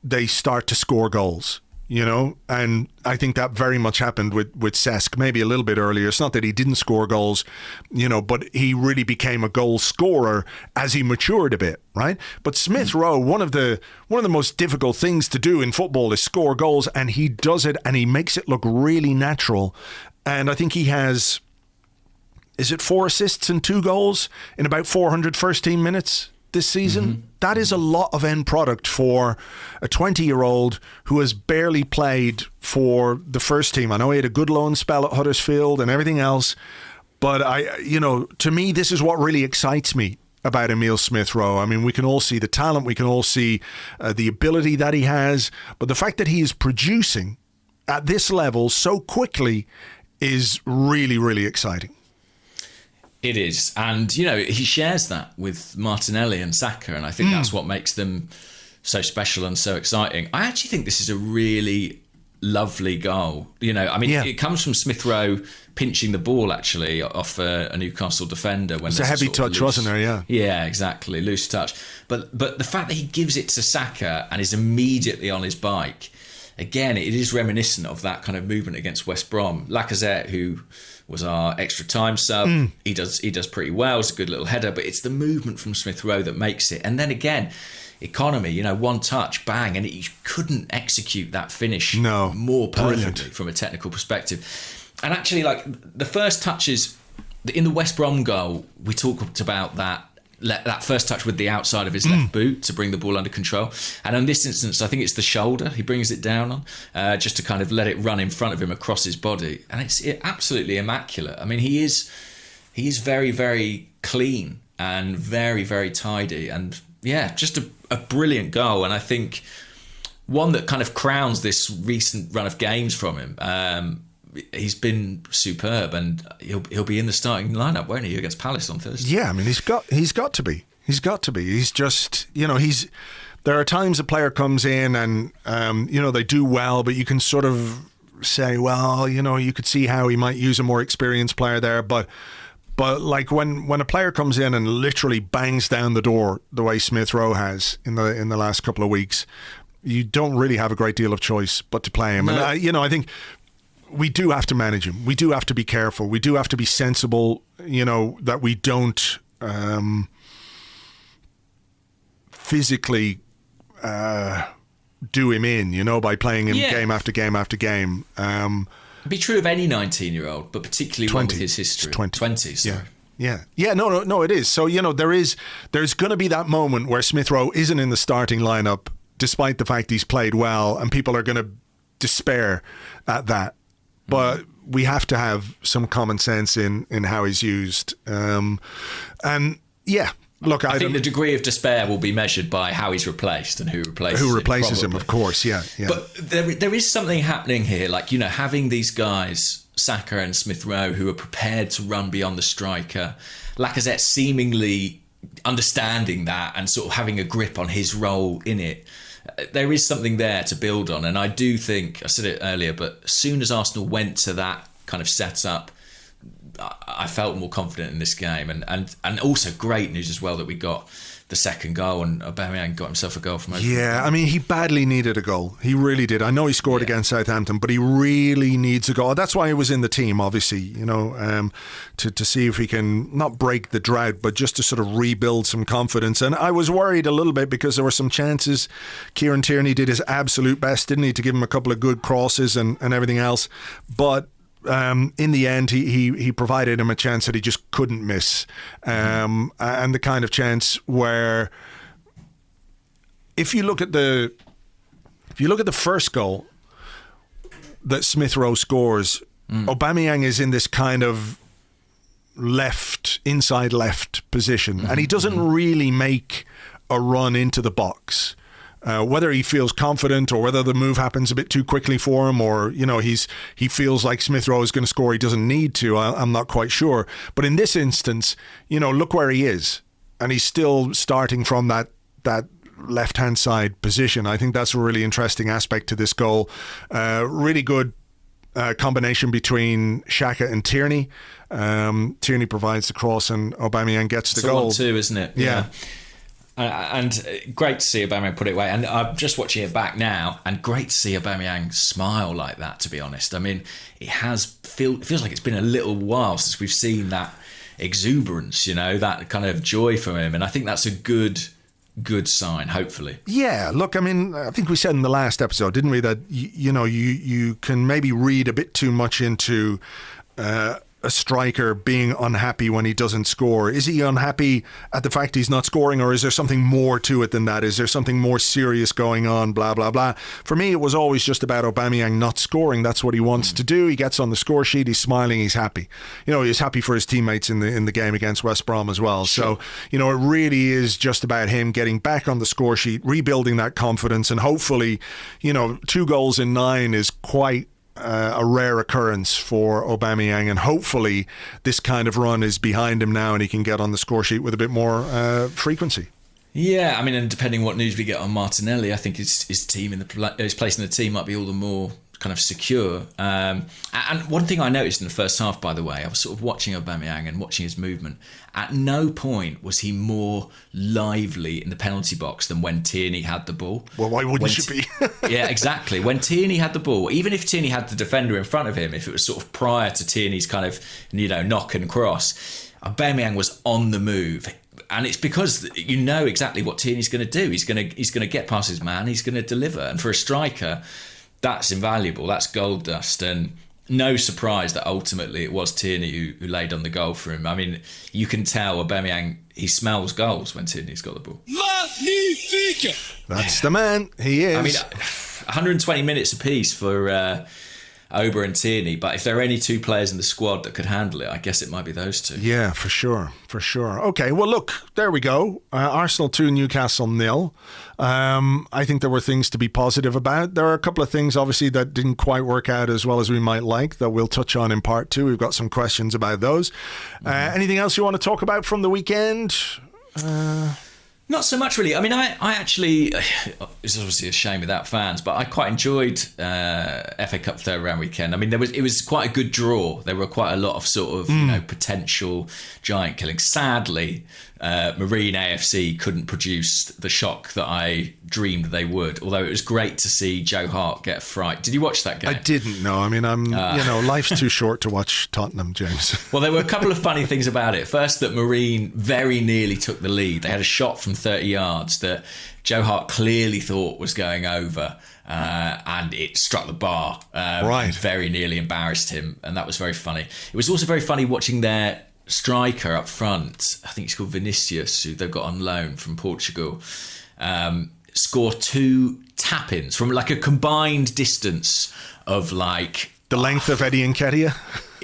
they start to score goals. And I think that very much happened with Cesc, maybe a little bit earlier. It's not that he didn't score goals, but he really became a goal scorer as he matured a bit, right? But Smith Rowe, one of the most difficult things to do in football is score goals, and he does it, and he makes it look really natural. And I think he has, is it 4 assists and 2 goals in about 400 first team minutes this season? That is a lot of end product for a 20-year-old who has barely played for the first team. I know he had a good loan spell at Huddersfield and everything else, but to me, this is what really excites me about Emile Smith Rowe. I mean, we can all see the talent, we can all see the ability that he has, but the fact that he is producing at this level so quickly is really, really exciting. It is. And, he shares that with Martinelli and Saka, and I think that's what makes them so special and so exciting. I actually think this is a really lovely goal. It comes from Smith Rowe pinching the ball actually off a Newcastle defender. When it's a heavy touch, wasn't there? Yeah. Yeah, exactly. Loose touch. But the fact that he gives it to Saka and is immediately on his bike, again, it is reminiscent of that kind of movement against West Brom. Lacazette, who was our extra time sub, he does pretty well. It's a good little header, but it's the movement from Smith Rowe that makes it. And then again, economy, one touch, bang, and he couldn't execute that finish more perfectly from a technical perspective. And actually, like the first touches in the West Brom goal, we talked about that first touch with the outside of his left boot to bring the ball under control. And in this instance, I think it's the shoulder he brings it down on, just to kind of let it run in front of him across his body. And it's absolutely immaculate. I mean, he is very, very clean and very, very tidy. And yeah, just a brilliant goal. And I think one that kind of crowns this recent run of games from him. He's been superb, and he'll be in the starting lineup, won't he, against Palace on Thursday? Yeah, I mean, he's got to be. He's just, there are times a player comes in and, they do well, but you can sort of say, well, you could see how he might use a more experienced player there. But like when a player comes in and literally bangs down the door the way Smith Rowe has in the last couple of weeks, you don't really have a great deal of choice but to play him. No. And I think we do have to manage him. We do have to be careful. We do have to be sensible, that we don't physically do him in, by playing him game after game after game. It'd be true of any 19-year-old, but particularly one with his history. 20, sorry. Yeah. No, it is. So, there's going to be that moment where Smith Rowe isn't in the starting lineup, despite the fact he's played well, and people are going to despair at that. But we have to have some common sense in how he's used. Look, I think the degree of despair will be measured by how he's replaced and who replaces him, of course, yeah. But there is something happening here, like, having these guys, Saka and Smith Rowe, who are prepared to run beyond the striker, Lacazette seemingly understanding that and sort of having a grip on his role in it. There is something there to build on, and I do think, I said it earlier, but as soon as Arsenal went to that kind of setup, I felt more confident in this game, and also great news as well that we got the second goal, and Aubameyang got himself a goal from over. Yeah, I mean, he badly needed a goal. He really did. I know he scored against Southampton, but he really needs a goal. That's why he was in the team, obviously, to see if he can not break the drought, but just to sort of rebuild some confidence. And I was worried a little bit because there were some chances. Kieran Tierney did his absolute best, didn't he, to give him a couple of good crosses and everything else. But in the end, he provided him a chance that he just couldn't miss, and the kind of chance where, if you look at the first goal that Smith Rowe scores, Aubameyang is in this kind of inside left position, and he doesn't really make a run into the box. Whether he feels confident or whether the move happens a bit too quickly for him, or he feels like Smith Rowe is going to score, he doesn't need to. I'm not quite sure. But in this instance, look where he is, and he's still starting from that left-hand side position. I think that's a really interesting aspect to this goal. Really good combination between Saka and Tierney. Tierney provides the cross, and Aubameyang gets the goal. 1-2, isn't it? Yeah. And great to see Aubameyang put it away. And I'm just watching it back now, and great to see Aubameyang smile like that, to be honest. I mean, it feels like it's been a little while since we've seen that exuberance, that kind of joy from him. And I think that's a good sign, hopefully. Yeah, look, I mean, I think we said in the last episode, didn't we, that, you can maybe read a bit too much into a striker being unhappy when he doesn't score. Is he unhappy at the fact he's not scoring, or is there something more to it than that? Is there something more serious going on? Blah, blah, blah. For me, it was always just about Aubameyang not scoring. That's what he wants to do. He gets on the score sheet, he's smiling, he's happy. He's happy for his teammates in the game against West Brom as well. Sure. So, it really is just about him getting back on the score sheet, rebuilding that confidence, and hopefully, 2 goals in 9 is quite a rare occurrence for Aubameyang, and hopefully this kind of run is behind him now and he can get on the score sheet with a bit more frequency. Yeah, I mean, and depending what news we get on Martinelli, I think his team his place in the team might be all the more kind of secure. And one thing I noticed in the first half, by the way, I was sort of watching Aubameyang and watching his movement. At no point was he more lively in the penalty box than when Tierney had the ball. Well, why wouldn't you be? Yeah, exactly. When Tierney had the ball, even if Tierney had the defender in front of him, if it was sort of prior to Tierney's kind of, knock and cross, Aubameyang was on the move. And it's because you know exactly what Tierney's going to do. He's going to get past his man. He's going to deliver. And for a striker, that's invaluable. That's gold dust. And no surprise that ultimately it was Tierney who laid on the goal for him. I mean, you can tell Aubameyang, he smells goals when Tierney's got the ball. Magnifique! That's the man. He is. I mean, 120 minutes apiece for Oba and Tierney, but if there are only two players in the squad that could handle it, I guess it might be those two. Yeah, for sure. Okay, well, look, there we go. Arsenal 2, Newcastle 0. I think there were things to be positive about. There are a couple of things, obviously, that didn't quite work out as well as we might like, that we'll touch on in part 2. We've got some questions about those. Anything else you want to talk about from the weekend? Not so much, really. I mean, I actually, it's obviously a shame without fans, but I quite enjoyed FA Cup third round weekend. I mean, it was quite a good draw. There were quite a lot of sort of potential giant killings. Sadly, Marine AFC couldn't produce the shock that I dreamed they would. Although it was great to see Joe Hart get a fright. Did you watch that game? I didn't. No, I mean, life's too short to watch Tottenham, James. Well, there were a couple of funny things about it. First, that Marine very nearly took the lead. They had a shot from 30 yards that Joe Hart clearly thought was going over, and it struck the bar. And very nearly embarrassed him, and that was very funny. It was also very funny watching their striker up front, I think he's called Vinicius, who they've got on loan from Portugal, score 2 tap-ins from like a combined distance of like... The length of Eddie Nketiah?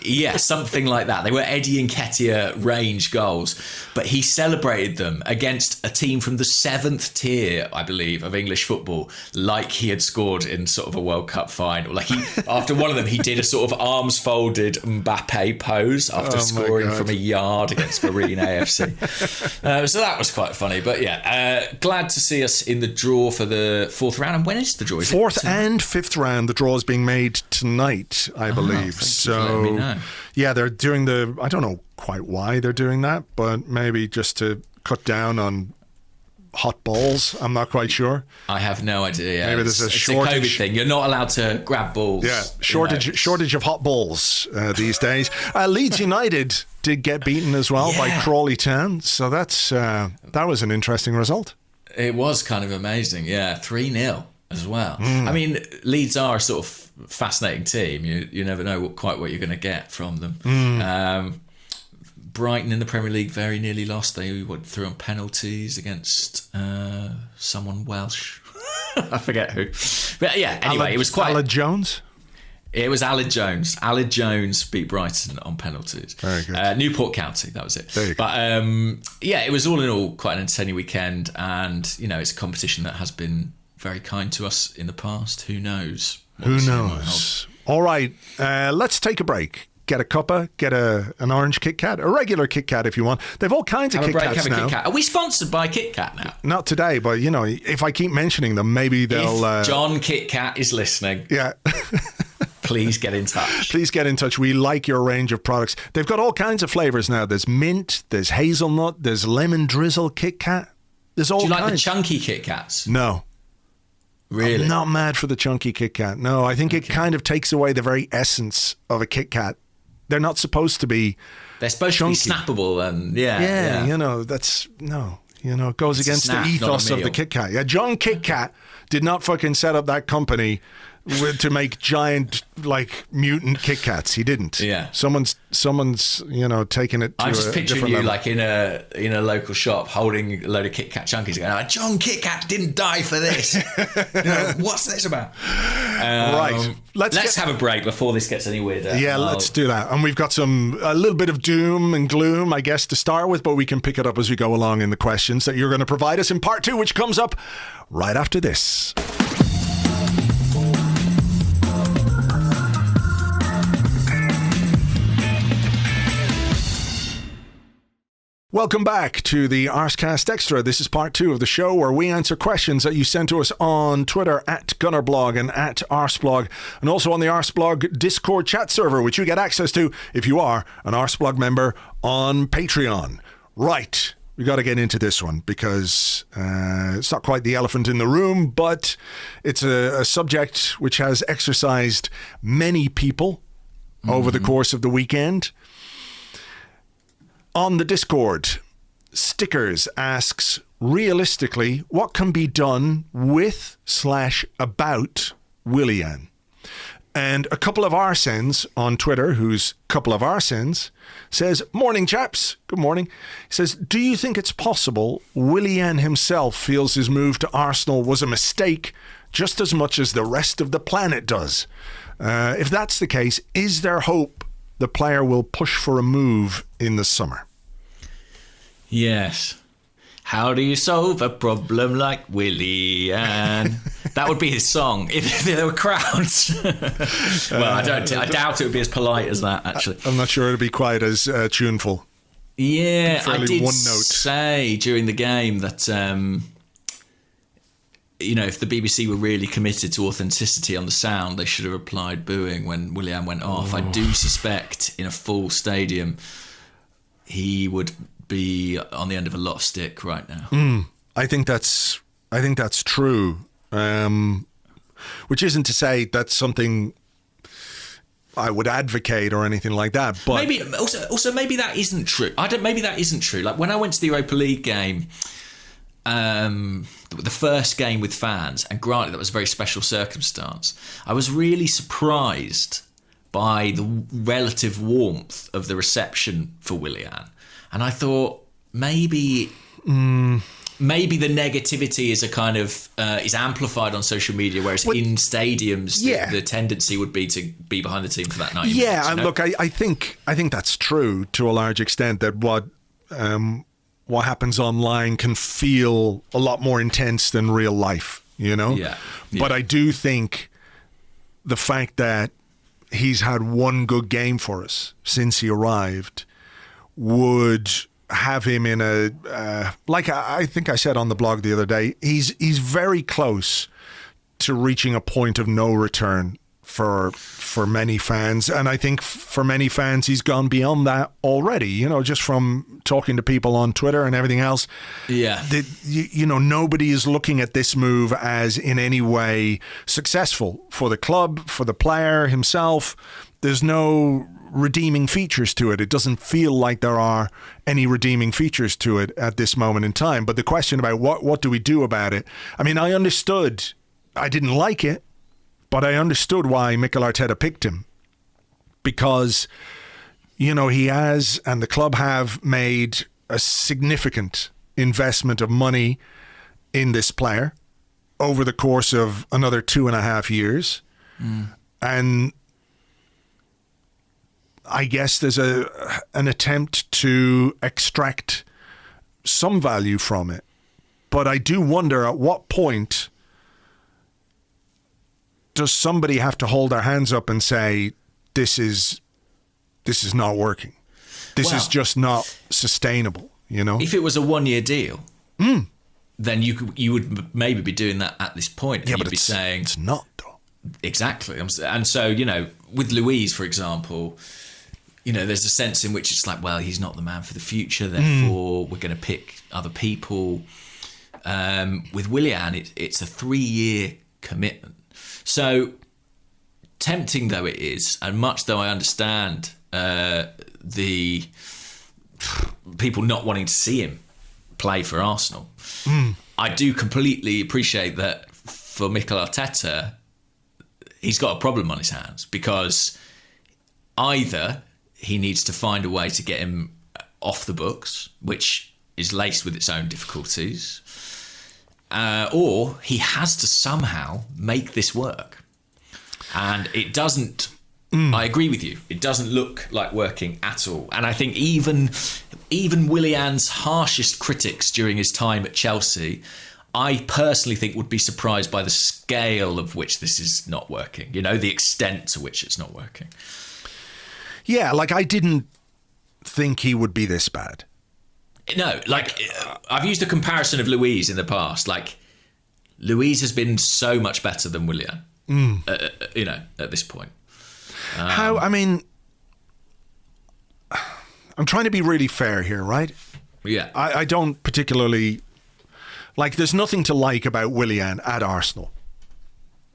Yeah, something like that. They were Eddie Nketiah range goals, but he celebrated them against a team from the 7th tier, I believe, of English football, like he had scored in sort of a World Cup final. Like after one of them, he did a sort of arms folded Mbappe pose after scoring from a yard against Marine AFC. So that was quite funny. But yeah, glad to see us in the draw for the 4th round. And when is the draw? Is 4th and 5th round. The draw is being made tonight, I believe. Thank you for letting me know. Yeah, they're doing I don't know quite why they're doing that, but maybe just to cut down on hot balls. I'm not quite sure. I have no idea. Maybe there's a shortage. It's a COVID thing. You're not allowed to grab balls. Yeah, shortage of hot balls these days. Leeds United did get beaten as well by Crawley Town, so that was an interesting result. It was kind of amazing. Yeah, 3-0 as well. I mean, Leeds are a sort of fascinating team. You never know quite what you're going to get from them. Brighton in the Premier League very nearly lost. They went through on penalties against someone Welsh. I forget who. But yeah, anyway, it was quite... Aled Jones? It was Aled Jones. Aled Jones beat Brighton on penalties. Very good. Newport County, that was it. There you go. But yeah, it was all in all quite an entertaining weekend, and it's a competition that has been very kind to us in the past. Who knows? Who knows? All right, let's take a break. Get a cuppa, get an orange Kit Kat, a regular Kit Kat if you want. They've all kinds of Kit Kats now. Kit Kat. Are we sponsored by Kit Kat now? Not today, but if I keep mentioning them, maybe they'll... If John Kit Kat is listening... Yeah. Please get in touch. Please get in touch. We like your range of products. They've got all kinds of flavours now. There's mint, there's hazelnut, there's lemon drizzle Kit Kat. There's all kinds. Do you like the chunky Kit Kats? No. Really? I'm not mad for the chunky Kit Kat. No, I think it kind of takes away the very essence of a Kit Kat. They're not supposed to be... They're supposed to be snappable and... Yeah, that's... No. It goes against the ethos of the Kit Kat. Yeah, John Kit Kat did not fucking set up that company to make giant, mutant Kit Kats. He didn't. Yeah. Someone's taking it to I'm just picturing you level. in a local shop holding a load of Kit Kat chunkies going, John Kit Kat didn't die for this. What's this about? Right. Let's have a break before this gets any weirder. Yeah, let's do that. And we've got a little bit of doom and gloom, I guess, to start with, but we can pick it up as we go along in the questions that you're going to provide us in part 2, which comes up right after this. Welcome back to the Arsecast Extra. This is part 2 of the show where we answer questions that you send to us on Twitter at Gunnerblog and at Arseblog, and also on the Arseblog Discord chat server, which you get access to if you are an Arseblog member on Patreon. Right, we got to get into this one because it's not quite the elephant in the room, but it's a subject which has exercised many people over the course of the weekend. On the Discord, Stickers asks, realistically, what can be done with/about Willian? And a couple of Arsens on Twitter, who's couple of Arsens, says, morning chaps, good morning. He says, do you think it's possible Willian himself feels his move to Arsenal was a mistake just as much as the rest of the planet does? If that's the case, is there hope the player will push for a move in the summer? Yes. How do you solve a problem like Willian? That would be his song if there were crowds. Well, I doubt it would be as polite as that, actually. I'm not sure it would be quite as tuneful. Yeah, Fairly I did one note. say during the game that, if the BBC were really committed to authenticity on the sound, they should have applied booing when Willian went off. I do suspect in a full stadium, he would be on the end of a lot of stick right now. I think that's true. Which isn't to say that's something I would advocate or anything like that. But maybe also maybe that isn't true. Maybe that isn't true. Like when I went to the Europa League game, the first game with fans, and granted that was a very special circumstance, I was really surprised by the relative warmth of the reception for Willian. And I thought maybe the negativity is a kind of is amplified on social media, whereas in stadiums the tendency would be to be behind the team for that 90 minutes. Yeah, and look, I think that's true to a large extent, that what happens online can feel a lot more intense than real life, Yeah. But I do think the fact that he's had one good game for us since he arrived would have him in like I think I said on the blog the other day, he's very close to reaching a point of no return for many fans, and I think for many fans he's gone beyond that already, just from talking to people on Twitter and everything else. Yeah, nobody is looking at this move as in any way successful for the club, for the player himself. There's no redeeming features to it. It doesn't feel like there are any redeeming features to it at this moment in time. But the question about what do we do about it? I mean, I didn't like it, but I understood why Mikel Arteta picked him. Because, he has, and the club have made a significant investment of money in this player over the course of another 2.5 years. And I guess there's an attempt to extract some value from it. But I do wonder, at what point does somebody have to hold their hands up and say, this is not working. This is just not sustainable, If it was a 1-year deal, then you would maybe be doing that at this point. And yeah, you'd but be saying, it's not, though. Exactly. And so, with Luiz, for example, there's a sense in which it's like, well, he's not the man for the future, therefore we're going to pick other people. With Willian, it's a 3-year commitment. So tempting though it is, and much though I understand the people not wanting to see him play for Arsenal, I do completely appreciate that for Mikel Arteta, he's got a problem on his hands, because either he needs to find a way to get him off the books, which is laced with its own difficulties, or he has to somehow make this work. And it doesn't, I agree with you, it doesn't look like working at all. And I think even Willian's harshest critics during his time at Chelsea, I personally think would be surprised by the scale of which this is not working, the extent to which it's not working. Yeah, like I didn't think he would be this bad. No, like I've used a comparison of Luiz in the past. Like Luiz has been so much better than Willian, at this point. I'm trying to be really fair here, right? Yeah. I don't particularly like. There's nothing to like about Willian at Arsenal.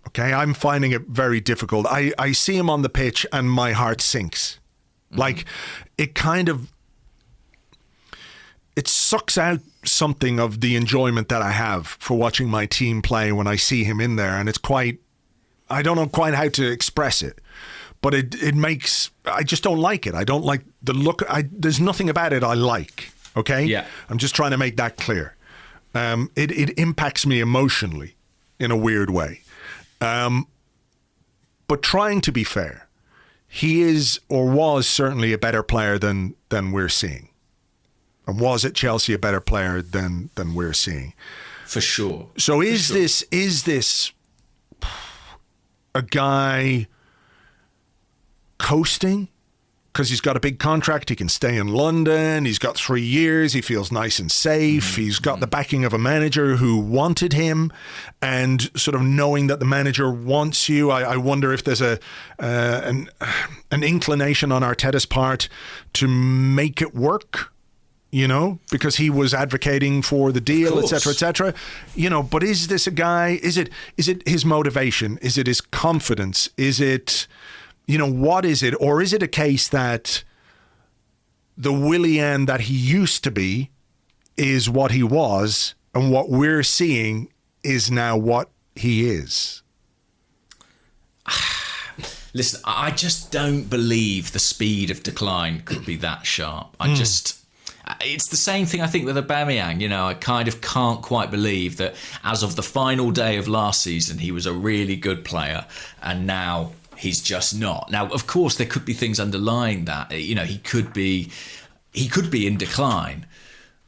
Okay, I'm finding it very difficult. I see him on the pitch and my heart sinks. Like it sucks out something of the enjoyment that I have for watching my team play when I see him in there. And it's I don't know quite how to express it, but it makes, I just don't like it. I don't like the look. There's nothing about it I like. Okay. Yeah. I'm just trying to make that clear. It impacts me emotionally in a weird way. But trying to be fair, he is or was certainly a better player than we're seeing. And was at Chelsea a better player than we're seeing? For sure. So is this a guy coasting because he's got a big contract? He can stay in London. He's got 3 years. He feels nice and safe. He's got the backing of a manager who wanted him, and sort of knowing that the manager wants you. I wonder if there's an inclination on Arteta's part to make it work. Because he was advocating for the deal, etc., etc. But is this a guy? Is it his motivation? Is it his confidence? Is it, what is it? Or is it a case that the Willian that he used to be is what he was, and what we're seeing is now what he is? Listen, I just don't believe the speed of decline could be that sharp. It's the same thing, I think, with Aubameyang. I kind of can't quite believe that as of the final day of last season, he was a really good player, and now he's just not. Now, of course, there could be things underlying that. He could be in decline,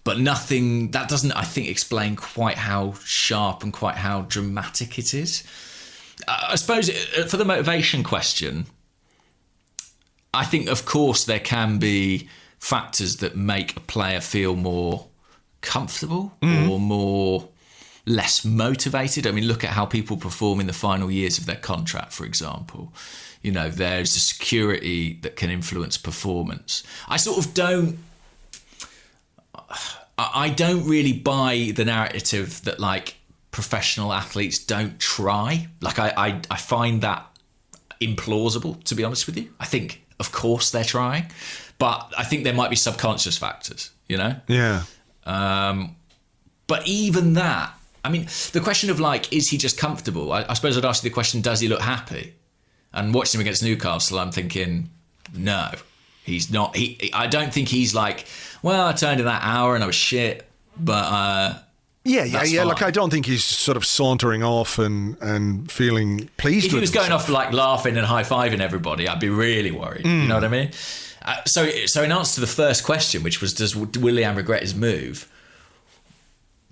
but nothing that doesn't, I think, explain quite how sharp and quite how dramatic it is. I suppose for the motivation question, I think, of course, there can be factors that make a player feel more comfortable or less motivated. I mean, look at how people perform in the final years of their contract, for example. There's a security that can influence performance. I don't really buy the narrative that, like, professional athletes don't try. Like, I find that implausible, to be honest with you. I think, of course, they're trying. But I think there might be subconscious factors, Yeah. But even that, I mean, the question of, like, is he just comfortable? I suppose I'd ask you the question, does he look happy? And watching him against Newcastle, I'm thinking, no, he's not. I don't think he's like, well, I turned in that hour and I was shit, but Yeah. Like, I don't think he's sort of sauntering off and feeling pleased. If he was going off, like, laughing and high-fiving everybody, I'd be really worried. You know what I mean? So in answer to the first question, which was, does Willian regret his move?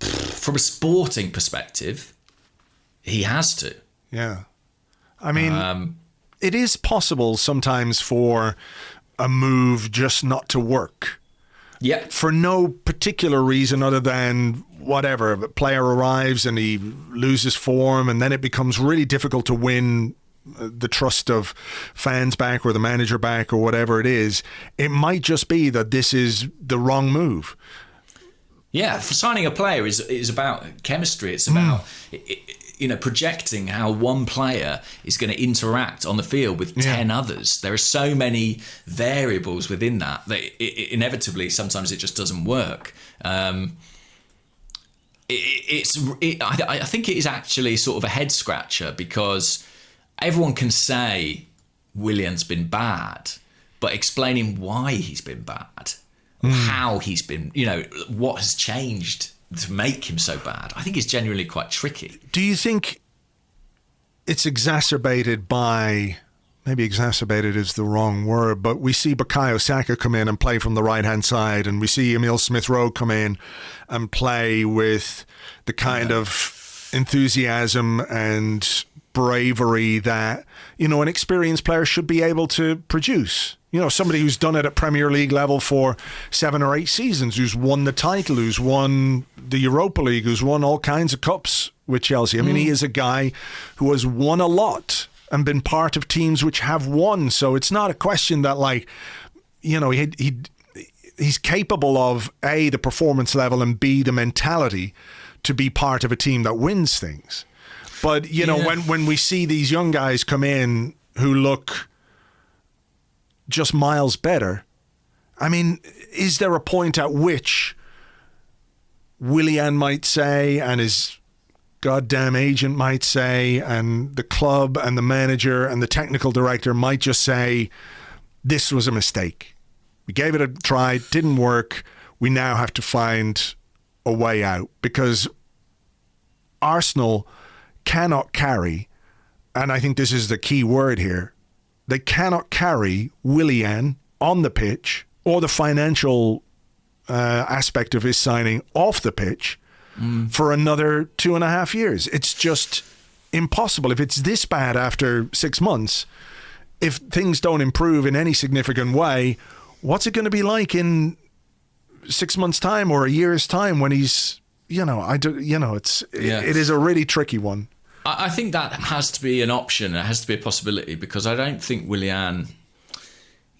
From a sporting perspective, he has to. Yeah. I mean, it is possible sometimes for a move just not to work. Yeah. For no particular reason other than whatever. A player arrives and he loses form, and then it becomes really difficult to win the trust of fans back or the manager back or whatever it is. It might just be that this is the wrong move. Yeah, for signing a player is about chemistry. It's about projecting how one player is going to interact on the field with 10 others. There are so many variables within that inevitably sometimes it just doesn't work. I think it is actually sort of a head scratcher, because everyone can say Willian's been bad, but explaining why he's been bad, how he's been, what has changed to make him so bad, I think is genuinely quite tricky. Do you think it's exacerbated by, maybe exacerbated is the wrong word, but we see Bukayo Saka come in and play from the right-hand side, and we see Emile Smith Rowe come in and play with the kind of enthusiasm and bravery that, an experienced player should be able to produce. Somebody who's done it at Premier League level for 7 or 8 seasons, who's won the title, who's won the Europa League, who's won all kinds of cups with Chelsea. I mean, he is a guy who has won a lot and been part of teams which have won. So it's not a question that, like, he's capable of A, the performance level, and B, the mentality to be part of a team that wins things. But, when we see these young guys come in who look just miles better, I mean, is there a point at which Willian might say, and his goddamn agent might say, and the club and the manager and the technical director might just say, this was a mistake. We gave it a try, didn't work. We now have to find a way out, because Arsenal cannot carry, and I think this is the key word here, they cannot carry Willian on the pitch or the financial aspect of his signing off the pitch for another 2.5 years. It's just impossible. If it's this bad after 6 months, if things don't improve in any significant way, what's it going to be like in 6 months' time or a year's time when he's, it is a really tricky one. I think that has to be an option. It has to be a possibility, because I don't think Willian,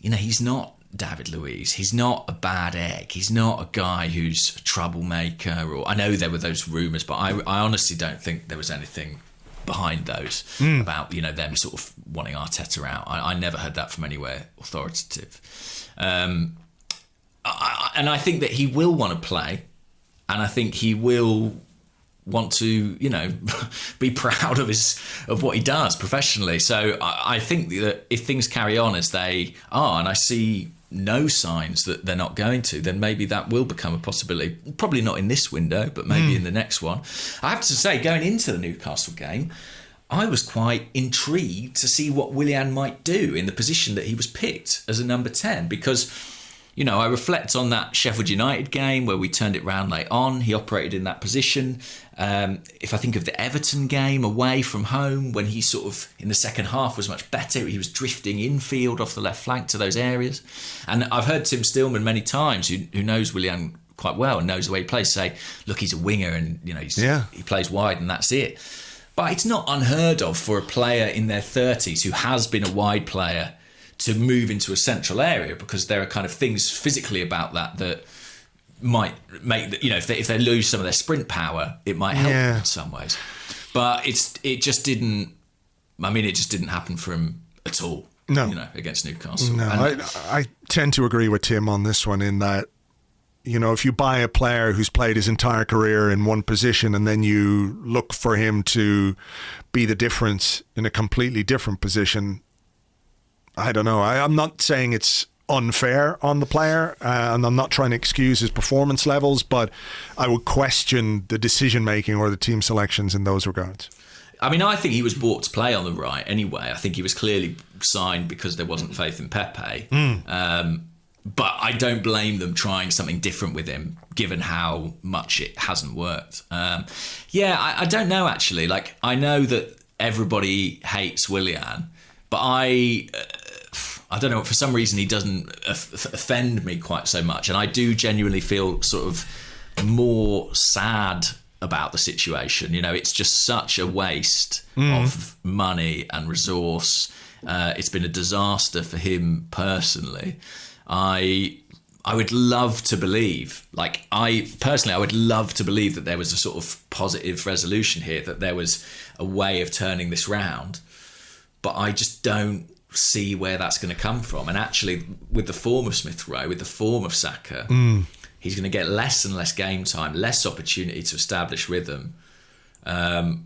he's not David Luiz. He's not a bad egg. He's not a guy who's a troublemaker. Or I know there were those rumours, but I honestly don't think there was anything behind those about them sort of wanting Arteta out. I never heard that from anywhere authoritative. And I think that he will want to play, and I think he will want to, be proud of what he does professionally. So I think that if things carry on as they are, and I see no signs that they're not going to, then maybe that will become a possibility. Probably not in this window, but maybe in the next one. I have to say, going into the Newcastle game, I was quite intrigued to see what Willian might do in the position that he was picked as a number 10, because I reflect on that Sheffield United game where we turned it round late on. He operated in that position. If I think of the Everton game away from home, when he sort of, in the second half, was much better, he was drifting infield off the left flank to those areas. And I've heard Tim Stillman many times, who knows Willian quite well and knows the way he plays, say, look, he's a winger and he plays wide and that's it. But it's not unheard of for a player in their 30s who has been a wide player to move into a central area, because there are kind of things physically about that might make, if they lose some of their sprint power, it might help them in some ways. But it just didn't happen for him at all. No, against Newcastle. No, I tend to agree with Tim on this one, in that, if you buy a player who's played his entire career in one position and then you look for him to be the difference in a completely different position, I don't know. I'm not saying it's unfair on the player, and I'm not trying to excuse his performance levels, but I would question the decision-making or the team selections in those regards. I mean, I think he was bought to play on the right anyway. I think he was clearly signed because there wasn't faith in Pepe. But I don't blame them trying something different with him, given how much it hasn't worked. I don't know, actually. Like, I know that everybody hates Willian, but I don't know, for some reason he doesn't offend me quite so much. And I do genuinely feel sort of more sad about the situation. It's just such a waste of money and resource. It's been a disaster for him personally. I would love to believe, I would love to believe that there was a sort of positive resolution here, that there was a way of turning this round. But I just don't see where that's going to come from. And actually, with the form of Smith Rowe, with the form of Saka, he's going to get less and less game time, less opportunity to establish rhythm. I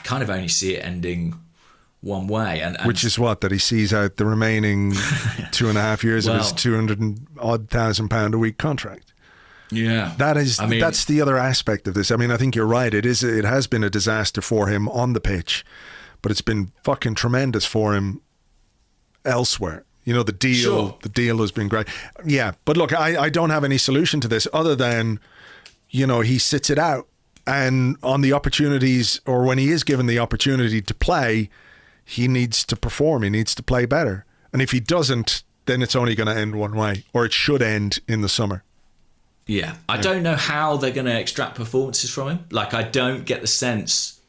kind of only see it ending one way. And which is what? That he sees out the remaining 2.5 years of his £200,000 a week contract. Yeah, that's the other aspect of this. I mean, I think you're right. It has been a disaster for him on the pitch, but it's been fucking tremendous for him elsewhere. The deal has been great. Yeah, but look, I don't have any solution to this other than, he sits it out And on the opportunities, or when he is given the opportunity to play, he needs to perform. He needs to play better. And if he doesn't, then it's only going to end one way, or it should end in the summer. Yeah. I don't know how they're going to extract performances from him. Like, I don't get the sense.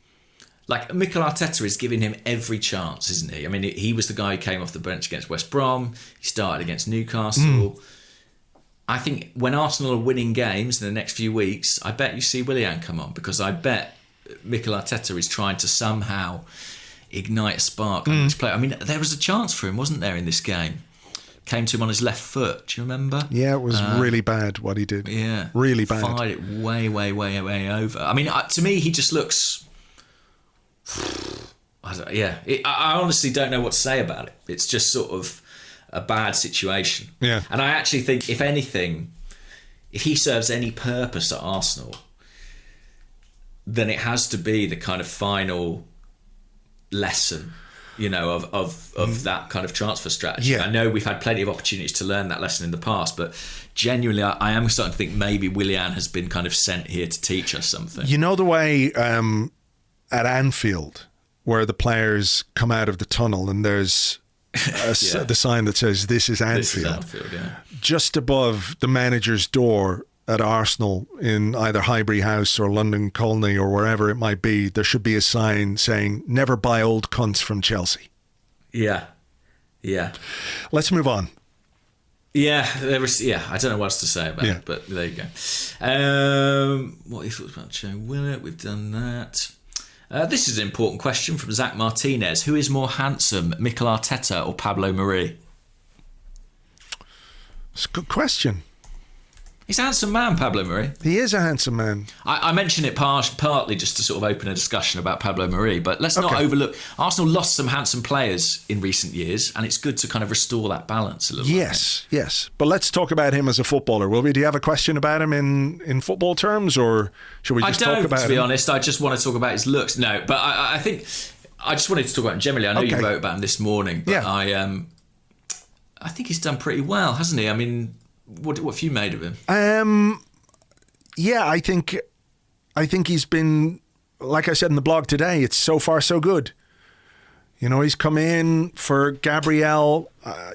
Like, Mikel Arteta is giving him every chance, isn't he? I mean, he was the guy who came off the bench against West Brom. He started against Newcastle. I think when Arsenal are winning games in the next few weeks, I bet you see Willian come on, because I bet Mikel Arteta is trying to somehow ignite a spark on this player. I mean, there was a chance for him, wasn't there, in this game? Came to him on his left foot. Do you remember? Yeah, it was really bad what he did. Yeah. Really bad. Fired it way over. I mean, to me, he just looks... I honestly don't know what to say about it. It's just sort of a bad situation. Yeah. And I actually think, if anything, if he serves any purpose at Arsenal, then it has to be the kind of final lesson, of that kind of transfer strategy. Yeah. I know we've had plenty of opportunities to learn that lesson in the past, but genuinely, I am starting to think maybe Willian has been kind of sent here to teach us something. You know the way at Anfield, where the players come out of the tunnel and there's the sign that says, "This is Anfield." This is Anfield, yeah. Just above the manager's door at Arsenal in either Highbury House or London Colney or wherever it might be, there should be a sign saying, "Never buy old cunts from Chelsea." Yeah. Let's move on. Yeah, I don't know what else to say about it, but there you go. What are your thoughts about Joe Willock? We've done that. This is an important question from Zach Martinez. Who is more handsome, Mikel Arteta or Pablo Mari? It's a good question. He's a handsome man, Pablo Mari. He is a handsome man. I mention it partly just to sort of open a discussion about Pablo Mari, but let's not overlook. Arsenal lost some handsome players in recent years, and it's good to kind of restore that balance a little bit. Yes. But let's talk about him as a footballer, will we? Do you have a question about him in football terms, or should we just talk about him? To be honest, I just want to talk about his looks. No, but I think I just wanted to talk about him generally. I know you wrote about him this morning, but I think he's done pretty well, hasn't he? I mean, what have you made of him? I think he's been, like I said in the blog today, it's so far so good. He's come in for Gabriel.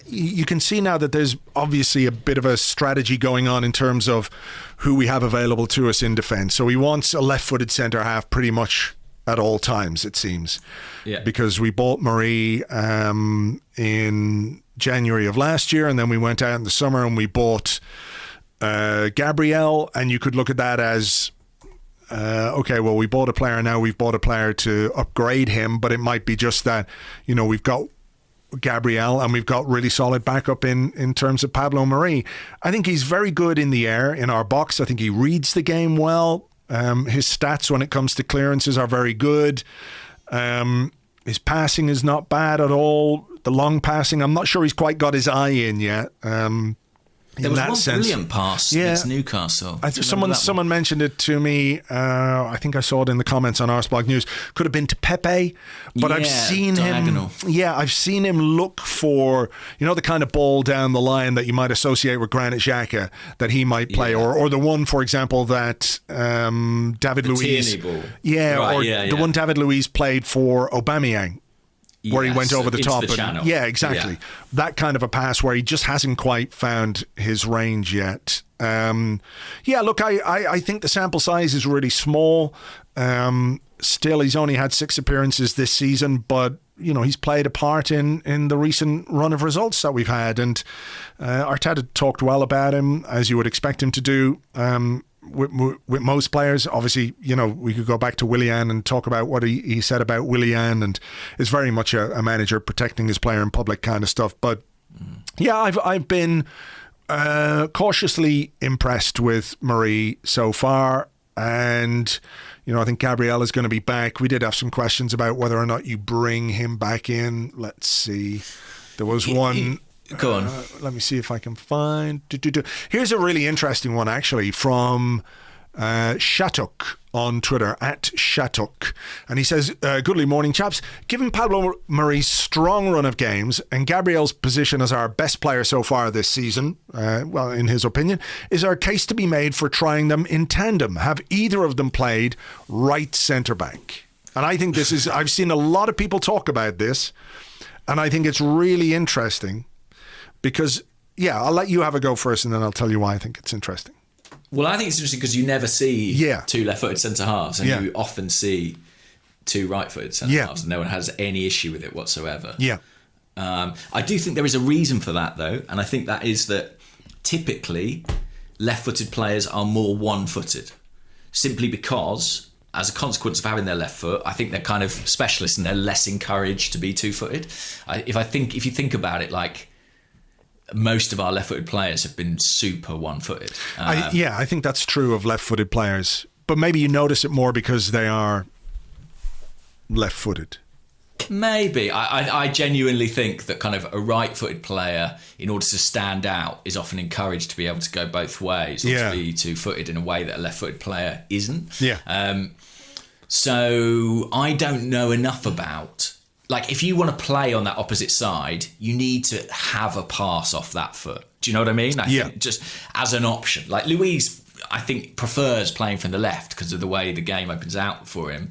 You can see now that there's obviously a bit of a strategy going on in terms of who we have available to us in defence. So he wants a left-footed centre-half pretty much at all times, it seems. Yeah. Because we bought Mari in January of last year, and then we went out in the summer and we bought Gabriel, and you could look at that as we bought a player, now we've bought a player to upgrade him, but it might be just that we've got Gabriel and we've got really solid backup in terms of Pablo Mari. I think he's very good in the air in our box. I think he reads the game well. His stats when it comes to clearances are very good. His passing is not bad at all. The long passing, I'm not sure he's quite got his eye in yet. There was one brilliant pass against Newcastle. Someone mentioned it to me. I think I saw it in the comments on Arseblog News. Could have been to Pepe, but I've seen diagonal. I've seen him look for the kind of ball down the line that you might associate with Granit Xhaka that he might play, or the one, for example, that David Luiz. Tierney ball. The one David Luiz played for Aubameyang. Where he went over the top. The channel. Yeah, exactly. Yeah. That kind of a pass where he just hasn't quite found his range yet. Look, I think the sample size is really small. Still, he's only had 6 appearances this season, but he's played a part in the recent run of results that we've had. And Arteta talked well about him, as you would expect him to do. With most players, obviously, we could go back to Willian and talk about what he said about Willian, and is very much a manager protecting his player in public kind of stuff. But I've been cautiously impressed with Mari so far, and I think Gabriel is going to be back. We did have some questions about whether or not you bring him back in. Let's see. There was one. Go on. Let me see if I can find. Here's a really interesting one, actually, from Shatuk on Twitter, @Shatuk. And he says, goodly morning, chaps. Given Pablo Mari's strong run of games and Gabriel's position as our best player so far this season, well, in his opinion, is there a case to be made for trying them in tandem? Have either of them played right centre-back? And I think this is, I've seen a lot of people talk about this, and I think it's really interesting because, yeah, I'll let you have a go first and then I'll tell you why I think it's interesting. Well, I think it's interesting because you never see two left-footed centre-halves and you often see two right-footed centre-halves and no one has any issue with it whatsoever. Yeah. I do think there is a reason for that, though, and I think that is that typically left-footed players are more one-footed simply because, as a consequence of having their left foot, I think they're kind of specialists and they're less encouraged to be two-footed. If you think about it, like, most of our left-footed players have been super one-footed. I think that's true of left-footed players. But maybe you notice it more because they are left-footed. Maybe. I genuinely think that kind of a right-footed player, in order to stand out, is often encouraged to be able to go both ways or to be two-footed in a way that a left-footed player isn't. Yeah. So I don't know enough about... Like, if you want to play on that opposite side, you need to have a pass off that foot. Do you know what I mean? I think just as an option. Like, Luiz, I think, prefers playing from the left because of the way the game opens out for him.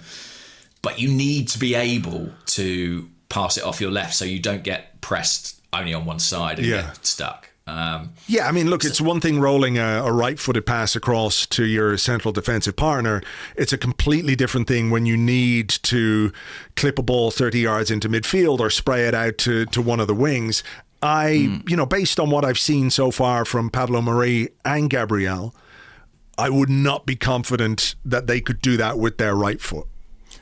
But you need to be able to pass it off your left so you don't get pressed only on one side and get stuck. I mean, look, it's one thing rolling a right-footed pass across to your central defensive partner. It's a completely different thing when you need to clip a ball 30 yards into midfield or spray it out to one of the wings. Based on what I've seen so far from Pablo Mari and Gabriel, I would not be confident that they could do that with their right foot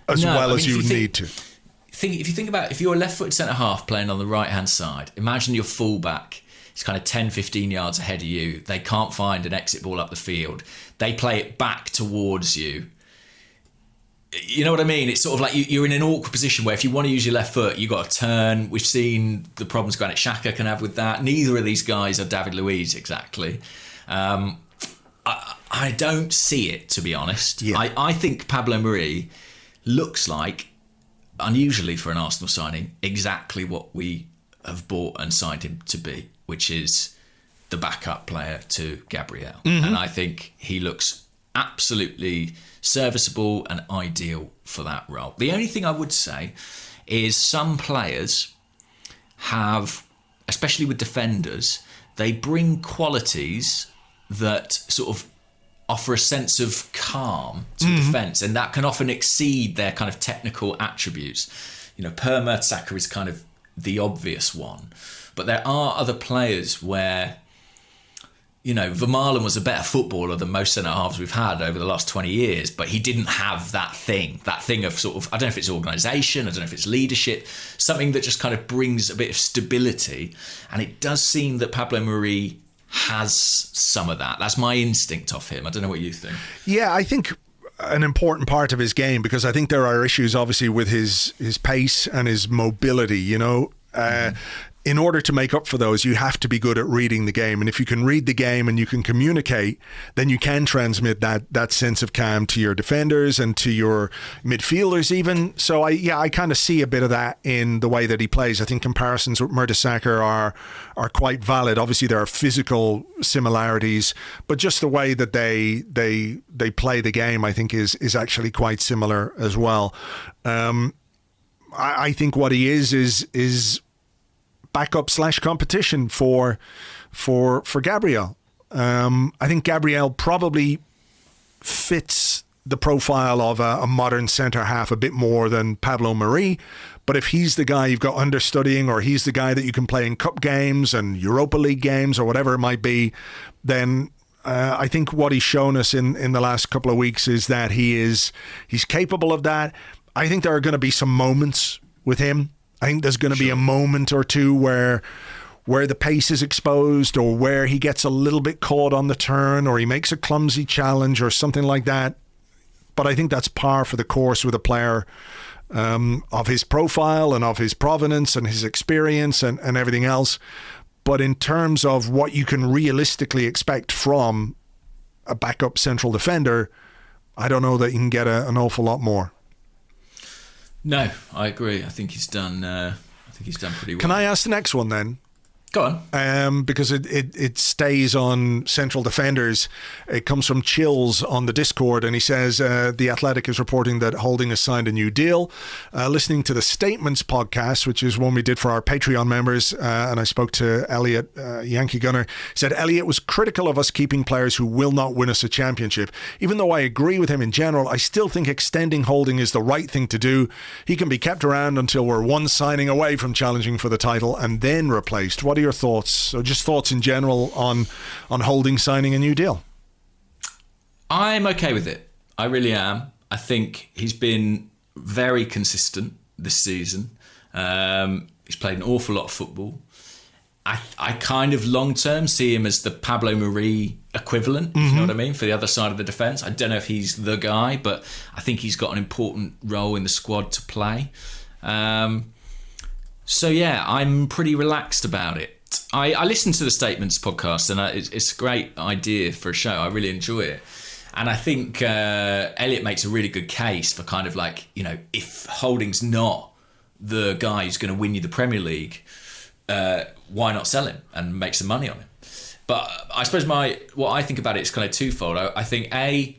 as you need to. If you think about, if you're a left-footed centre-half playing on the right-hand side, imagine your full-back is kind of 10, 15 yards ahead of you. They can't find an exit ball up the field. They play it back towards you. You know what I mean? It's sort of like you're in an awkward position where if you want to use your left foot, you've got to turn. We've seen the problems Granit Xhaka can have with that. Neither of these guys are David Luiz exactly. I don't see it, to be honest. Yeah. I think Pablo Mari looks like, unusually for an Arsenal signing, exactly what we have bought and signed him to be, which is the backup player to Gabriel. Mm-hmm. And I think he looks absolutely serviceable and ideal for that role. The only thing I would say is some players have, especially with defenders, they bring qualities that sort of offer a sense of calm to defence, and that can often exceed their kind of technical attributes. You know, Saka is kind of the obvious one. But there are other players where, you know, Vermaelen was a better footballer than most centre-halves we've had over the last 20 years, but he didn't have that thing of sort of, I don't know if it's organisation, I don't know if it's leadership, something that just kind of brings a bit of stability. And it does seem that Pablo Mari has some of that. That's my instinct of him. I don't know what you think. Yeah, I think an important part of his game, because I think there are issues obviously with his pace and his mobility, you know. In order to make up for those, you have to be good at reading the game. And if you can read the game and you can communicate, then you can transmit that sense of calm to your defenders and to your midfielders even. So I kind of see a bit of that in the way that he plays. I think comparisons with Mertesacker are quite valid. Obviously, there are physical similarities, but just the way that they play the game, I think, is actually quite similar as well. I think what he is backup / competition for Gabriel. I think Gabriel probably fits the profile of a modern centre half a bit more than Pablo Mari. But if he's the guy you've got understudying, or he's the guy that you can play in cup games and Europa League games or whatever it might be, then I think what he's shown us in the last couple of weeks is that he's capable of that. I think there are going to be some moments with him. I think there's going to be a moment or two where the pace is exposed, or where he gets a little bit caught on the turn, or he makes a clumsy challenge or something like that. But I think that's par for the course with a player of his profile and of his provenance and his experience and everything else. But in terms of what you can realistically expect from a backup central defender, I don't know that you can get an awful lot more. No, I agree. I think he's done pretty well. Can I ask the next one then? Go on. Because it stays on central defenders. It comes from Chills on the Discord, and he says The Athletic is reporting that Holding has signed a new deal. Listening to the Statements podcast, which is one we did for our Patreon members, and I spoke to Elliot, Yankee Gunner, said Elliot was critical of us keeping players who will not win us a championship. Even though I agree with him in general, I still think extending Holding is the right thing to do. He can be kept around until we're one signing away from challenging for the title and then replaced. What are your thoughts, or just thoughts in general on Holding signing a new deal? I'm okay with it. I really am. I think he's been very consistent this season. He's played an awful lot of football. I kind of long term see him as the Pablo Mari equivalent, if you know what I mean, for the other side of the defence. I don't know if he's the guy, but I think he's got an important role in the squad to play. So yeah, I'm pretty relaxed about it. I listened to the Statements podcast, and it's a great idea for a show. I really enjoy it. And I think Elliot makes a really good case for kind of like, you know, if Holding's not the guy who's going to win you the Premier League, why not sell him and make some money on him? But I suppose what I think about it is kind of twofold. I think, A,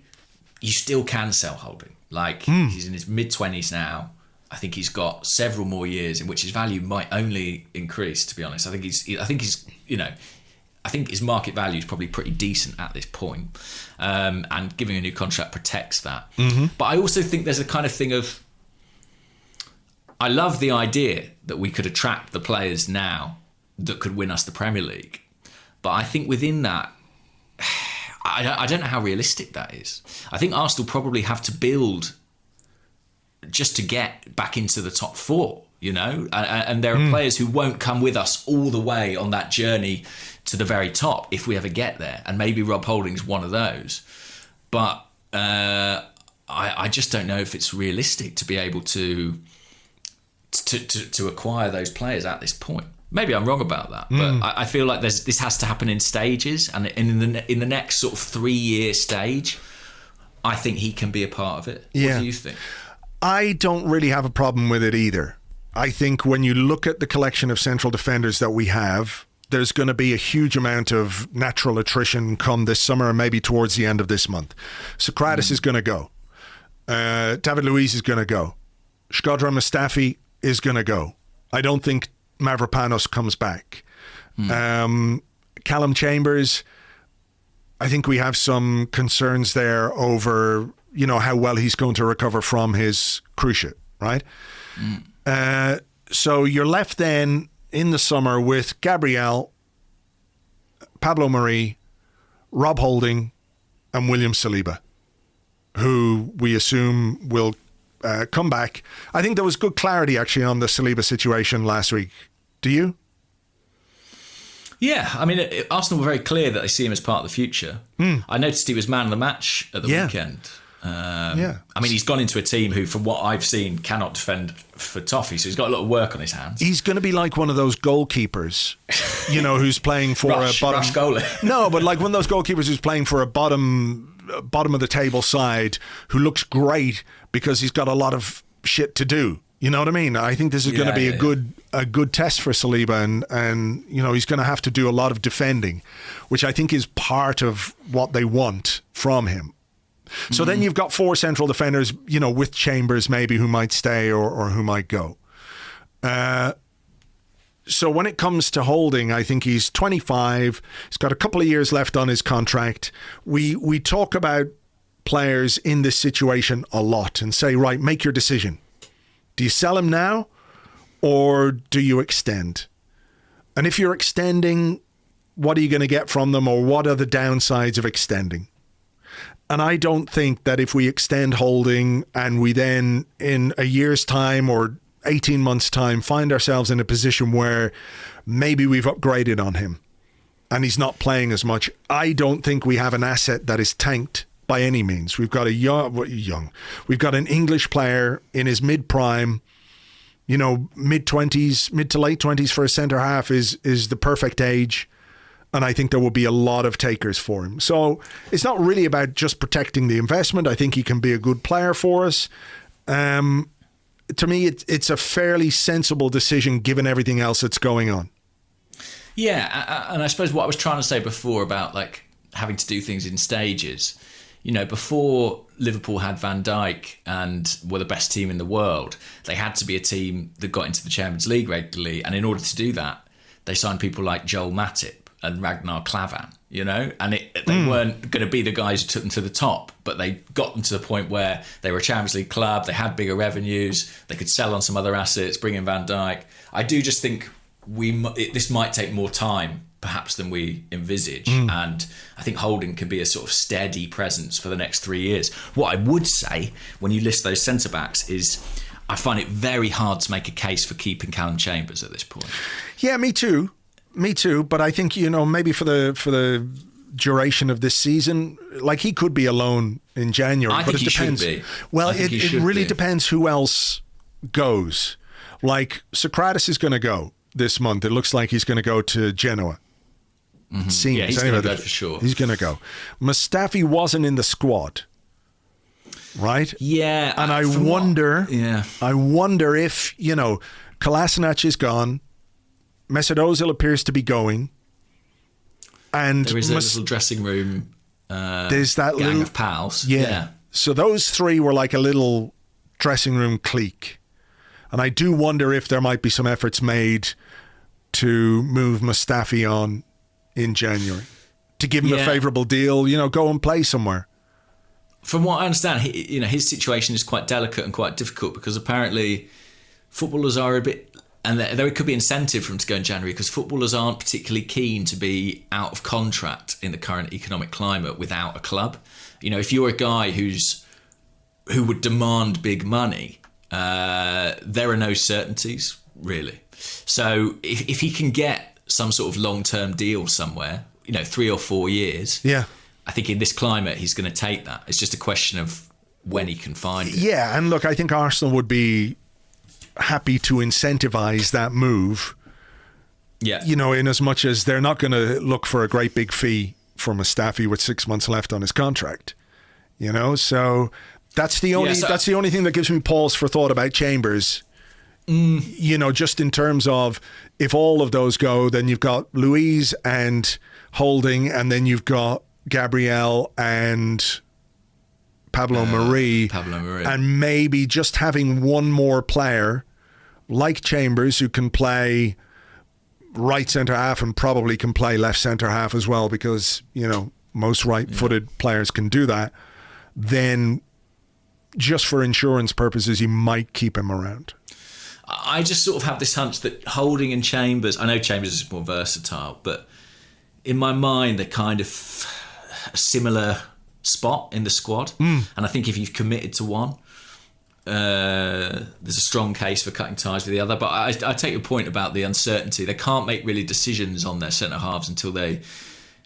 you still can sell Holding. Like, he's in his mid-20s now. I think he's got several more years in which his value might only increase, to be honest. I think his market value is probably pretty decent at this point. And giving a new contract protects that. But I also think there's a kind of thing of, I love the idea that we could attract the players now that could win us the Premier League. But I think within that, I don't know how realistic that is. I think Arsenal probably have to build just to get back into the top four, you know? And there are players who won't come with us all the way on that journey to the very top if we ever get there. And maybe Rob Holding's one of those. But I just don't know if it's realistic to be able to acquire those players at this point. Maybe I'm wrong about that, but I feel like this has to happen in stages, and in the next sort of 3-year stage, I think he can be a part of it. Yeah. What do you think? I don't really have a problem with it either. I think when you look at the collection of central defenders that we have, there's going to be a huge amount of natural attrition come this summer and maybe towards the end of this month. Socrates is going to go. David Luiz is going to go. Shkodran Mustafi is going to go. I don't think Mavropanos comes back. Callum Chambers, I think we have some concerns there over, you know, how well he's going to recover from his cruciate, right? So you're left then in the summer with Gabriel, Pablo Mari, Rob Holding, and William Saliba, who we assume will come back. I think there was good clarity actually on the Saliba situation last week. Do you? Yeah, I mean, Arsenal were very clear that they see him as part of the future. I noticed he was man of the match at the weekend. I mean, he's gone into a team who, from what I've seen, cannot defend for toffee, so he's got a lot of work on his hands. He's going to be like one of those goalkeepers, you know, who's playing for a bottom... Rush goalie. No, but like one of those goalkeepers who's playing for a bottom of the table side who looks great because he's got a lot of shit to do. You know what I mean? I think this is going to be a good test for Saliba, and you know, he's going to have to do a lot of defending, which I think is part of what they want from him. So then you've got 4 central defenders, you know, with Chambers maybe who might stay or who might go. So when it comes to Holding, I think he's 25. He's got a couple of years left on his contract. We talk about players in this situation a lot and say, right, make your decision. Do you sell him now or do you extend? And if you're extending, what are you going to get from them, or what are the downsides of extending? And I don't think that if we extend Holding and we then in a year's time or 18 months' time find ourselves in a position where maybe we've upgraded on him and he's not playing as much, I don't think we have an asset that is tanked by any means. We've got we've got an English player in his mid-prime, you know, mid-20s, mid to late 20s for a centre-half is the perfect age. And I think there will be a lot of takers for him. So it's not really about just protecting the investment. I think he can be a good player for us. To me, it's a fairly sensible decision given everything else that's going on. Yeah, and I suppose what I was trying to say before about like having to do things in stages, you know, before Liverpool had Van Dijk and were the best team in the world, they had to be a team that got into the Champions League regularly. And in order to do that, they signed people like Joel Matip and Ragnar Klavan, you know, and they weren't going to be the guys who took them to the top, but they got them to the point where they were a Champions League club, they had bigger revenues, they could sell on some other assets, bring in Van Dijk. I do just think this might take more time, perhaps, than we envisage, and I think Holding can be a sort of steady presence for the next 3 years. What I would say, when you list those centre-backs, is I find it very hard to make a case for keeping Callum Chambers at this point. Yeah, me too. But I think, you know, maybe for the duration of this season, like he could be alone in January. I think he should be. Well, it really depends who else goes. Like Socrates is going to go this month. It looks like he's going to go to Genoa. Mm-hmm. Yeah, he's going to go for sure. He's going to go. Mustafi wasn't in the squad, right? Yeah, and I wonder if, you know, Kolasinac is gone. Mesut Ozil appears to be going, and there is a little dressing room. There's that gang little of pals. Yeah. So those three were like a little dressing room clique, and I do wonder if there might be some efforts made to move Mustafi on in January to give him a favourable deal. You know, go and play somewhere. From what I understand, his situation is quite delicate and quite difficult because apparently footballers are a bit. And there could be incentive for him to go in January because footballers aren't particularly keen to be out of contract in the current economic climate without a club. You know, if you're a guy who would demand big money, there are no certainties, really. So if he can get some sort of long-term deal somewhere, you know, 3 or 4 years, I think in this climate he's going to take that. It's just a question of when he can find it. Yeah, and look, I think Arsenal would be happy to incentivize that move. Yeah. You know, in as much as they're not going to look for a great big fee for Mustafi with 6 months left on his contract. You know, so that's the only thing that gives me pause for thought about Chambers. You know, just in terms of if all of those go, then you've got Luiz and Holding, and then you've got Gabriel and Pablo Mari, and maybe just having one more player like Chambers who can play right centre half and probably can play left centre half as well, because, you know, most right-footed players can do that. Then just for insurance purposes, you might keep him around. I just sort of have this hunch that Holding and Chambers, I know Chambers is more versatile, but in my mind they're kind of a similar spot in the squad, and I think if you've committed to one, there's a strong case for cutting ties with the other. But I take your point about the uncertainty. They can't make really decisions on their centre halves until they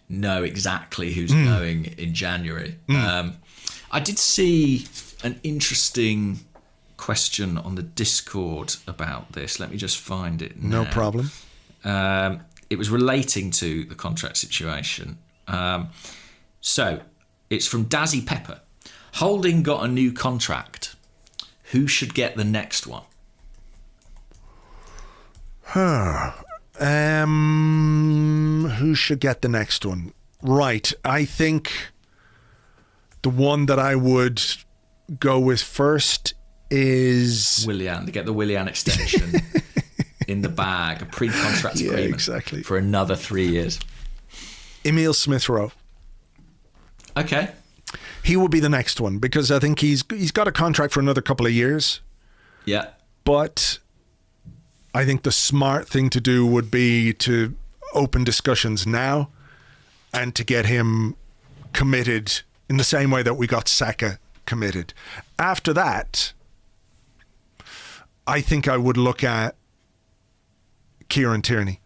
know exactly who's going in January. I did see an interesting question on the Discord about this. Let me just find it now. No problem. It was relating to the contract situation. So it's from Dazzy Pepper. Holding got a new contract. Who should get the next one? Who should get the next one? Right. I think the one that I would go with first is Willian. To get the Willian extension in the bag, a pre-contract agreement for another 3 years. Emile Smith Rowe. Okay. He will be the next one because I think he's got a contract for another couple of years. Yeah. But I think the smart thing to do would be to open discussions now and to get him committed in the same way that we got Saka committed. After that, I think I would look at Kieran Tierney.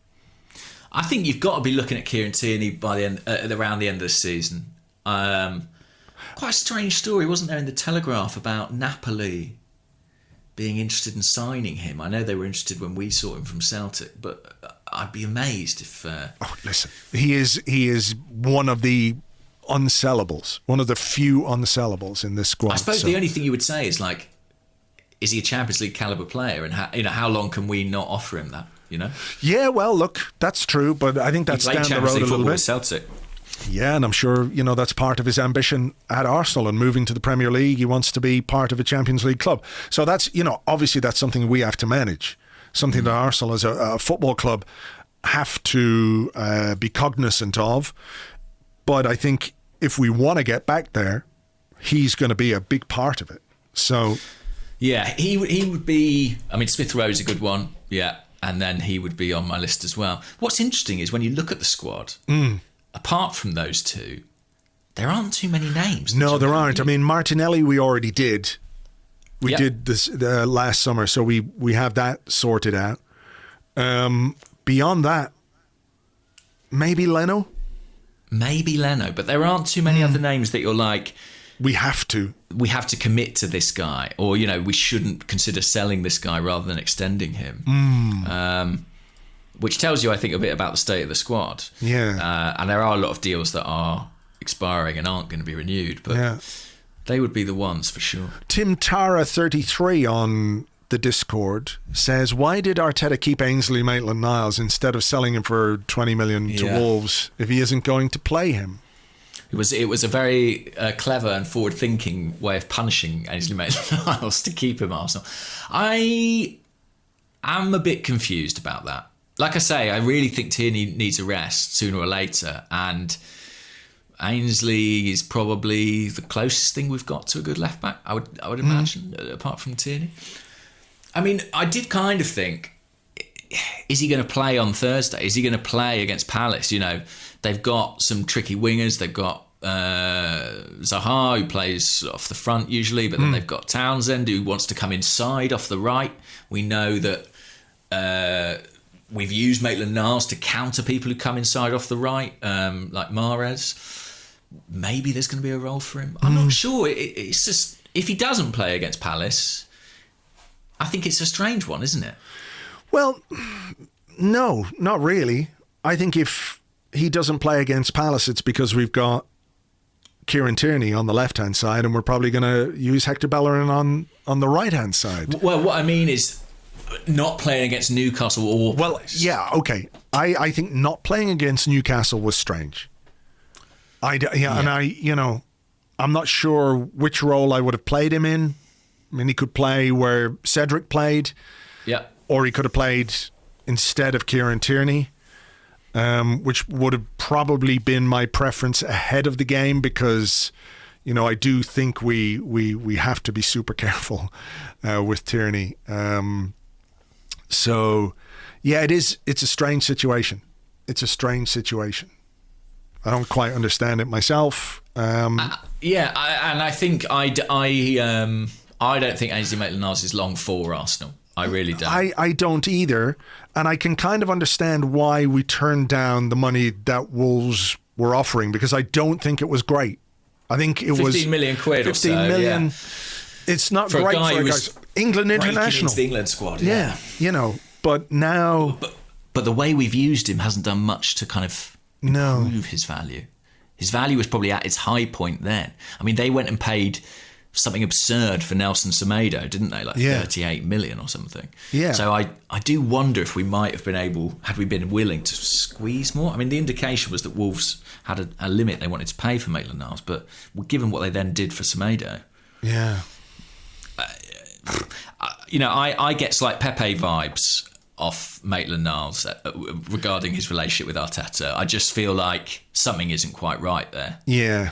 I think you've got to be looking at Kieran Tierney by the end, around the end of the season. Quite a strange story, wasn't there, in the Telegraph about Napoli being interested in signing him? I know they were interested when we saw him from Celtic, but I'd be amazed if. Listen, he is one of the unsellables, one of the few unsellables in this squad. I suppose the only thing you would say is like, is he a Champions League caliber player, and how long can we not offer him that? Yeah, well, look, that's true, but I think that's down the road a little bit. Celtic. Yeah, and I'm sure that's part of his ambition at Arsenal and moving to the Premier League. He wants to be part of a Champions League club. So that's obviously that's something we have to manage, something that Arsenal as a football club have to be cognizant of. But I think if we want to get back there, he's going to be a big part of it. So yeah, he would be. I mean, Smith Rowe is a good one. Yeah. And then he would be on my list as well. What's interesting is when you look at the squad, apart from those two, there aren't too many names. No, there aren't. I mean, Martinelli we already did. We did this last summer, so we have that sorted out. Beyond that, maybe Leno. Maybe Leno, but there aren't too many other names that you're like... We have to commit to this guy, or we shouldn't consider selling this guy rather than extending him. Which tells you, I think, a bit about the state of the squad. Yeah, and there are a lot of deals that are expiring and aren't going to be renewed, but they would be the ones for sure. Tim Tara 33 on the Discord says, "Why did Arteta keep Ainsley Maitland-Niles instead of selling him for 20 million to Wolves if he isn't going to play him?" It was a very clever and forward-thinking way of punishing Ainsley Maitland-Niles to keep him at Arsenal. I am a bit confused about that. Like I say, I really think Tierney needs a rest sooner or later, and Ainsley is probably the closest thing we've got to a good left-back, I would imagine, apart from Tierney. I mean, I did kind of think, is he going to play on Thursday? Is he going to play against Palace? They've got some tricky wingers. They've got Zaha, who plays off the front usually, but then they've got Townsend, who wants to come inside off the right. We know that we've used Maitland-Niles to counter people who come inside off the right, like Mahrez. Maybe there's going to be a role for him. I'm not sure. It's just, if he doesn't play against Palace, I think it's a strange one, isn't it? Well, no, not really. I think if he doesn't play against Palace, it's because we've got Kieran Tierney on the left-hand side, and we're probably going to use Hector Bellerin on the right-hand side. Well, what I mean is not playing against Newcastle or Palace. Yeah, okay. I think not playing against Newcastle was strange. And I'm not sure which role I would have played him in. I mean, he could play where Cedric played. Yeah. Or he could have played instead of Kieran Tierney, which would have probably been my preference ahead of the game, because, I do think we have to be super careful with Tierney. So, yeah, it's a strange situation. It's a strange situation. I don't quite understand it myself. And I think I don't think Ainsley Maitland-Niles is long for Arsenal. I really don't. I don't either. And I can kind of understand why we turned down the money that Wolves were offering, because I don't think it was great. I think it was 15 million quid 15 or so, million. Yeah. It's not for great a guy for a guy. England international. Into the England squad. Yeah, but now... But the way we've used him hasn't done much to kind of improve his value. His value was probably at its high point then. I mean, they went and paid something absurd for Nelson Semedo, didn't they? Like 38 million or something. Yeah. So I do wonder if we might have been able, had we been willing to squeeze more. I mean, the indication was that Wolves had a limit they wanted to pay for Maitland-Niles, but given what they then did for Semedo. Yeah. I get slight Pepe vibes off Maitland-Niles regarding his relationship with Arteta. I just feel like something isn't quite right there. Yeah.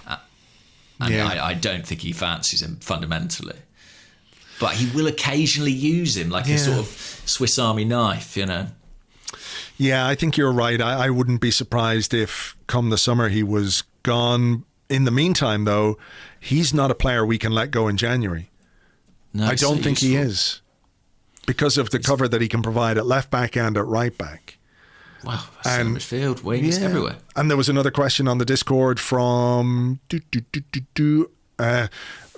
I don't think he fancies him fundamentally. But he will occasionally use him like a sort of Swiss Army knife, Yeah, I think you're right. I wouldn't be surprised if come the summer he was gone. In the meantime, though, he's not a player we can let go in January. No, I don't think he is, because of the cover that he can provide at left back and at right back. Wow, and midfield, wings, everywhere. And there was another question on the Discord from,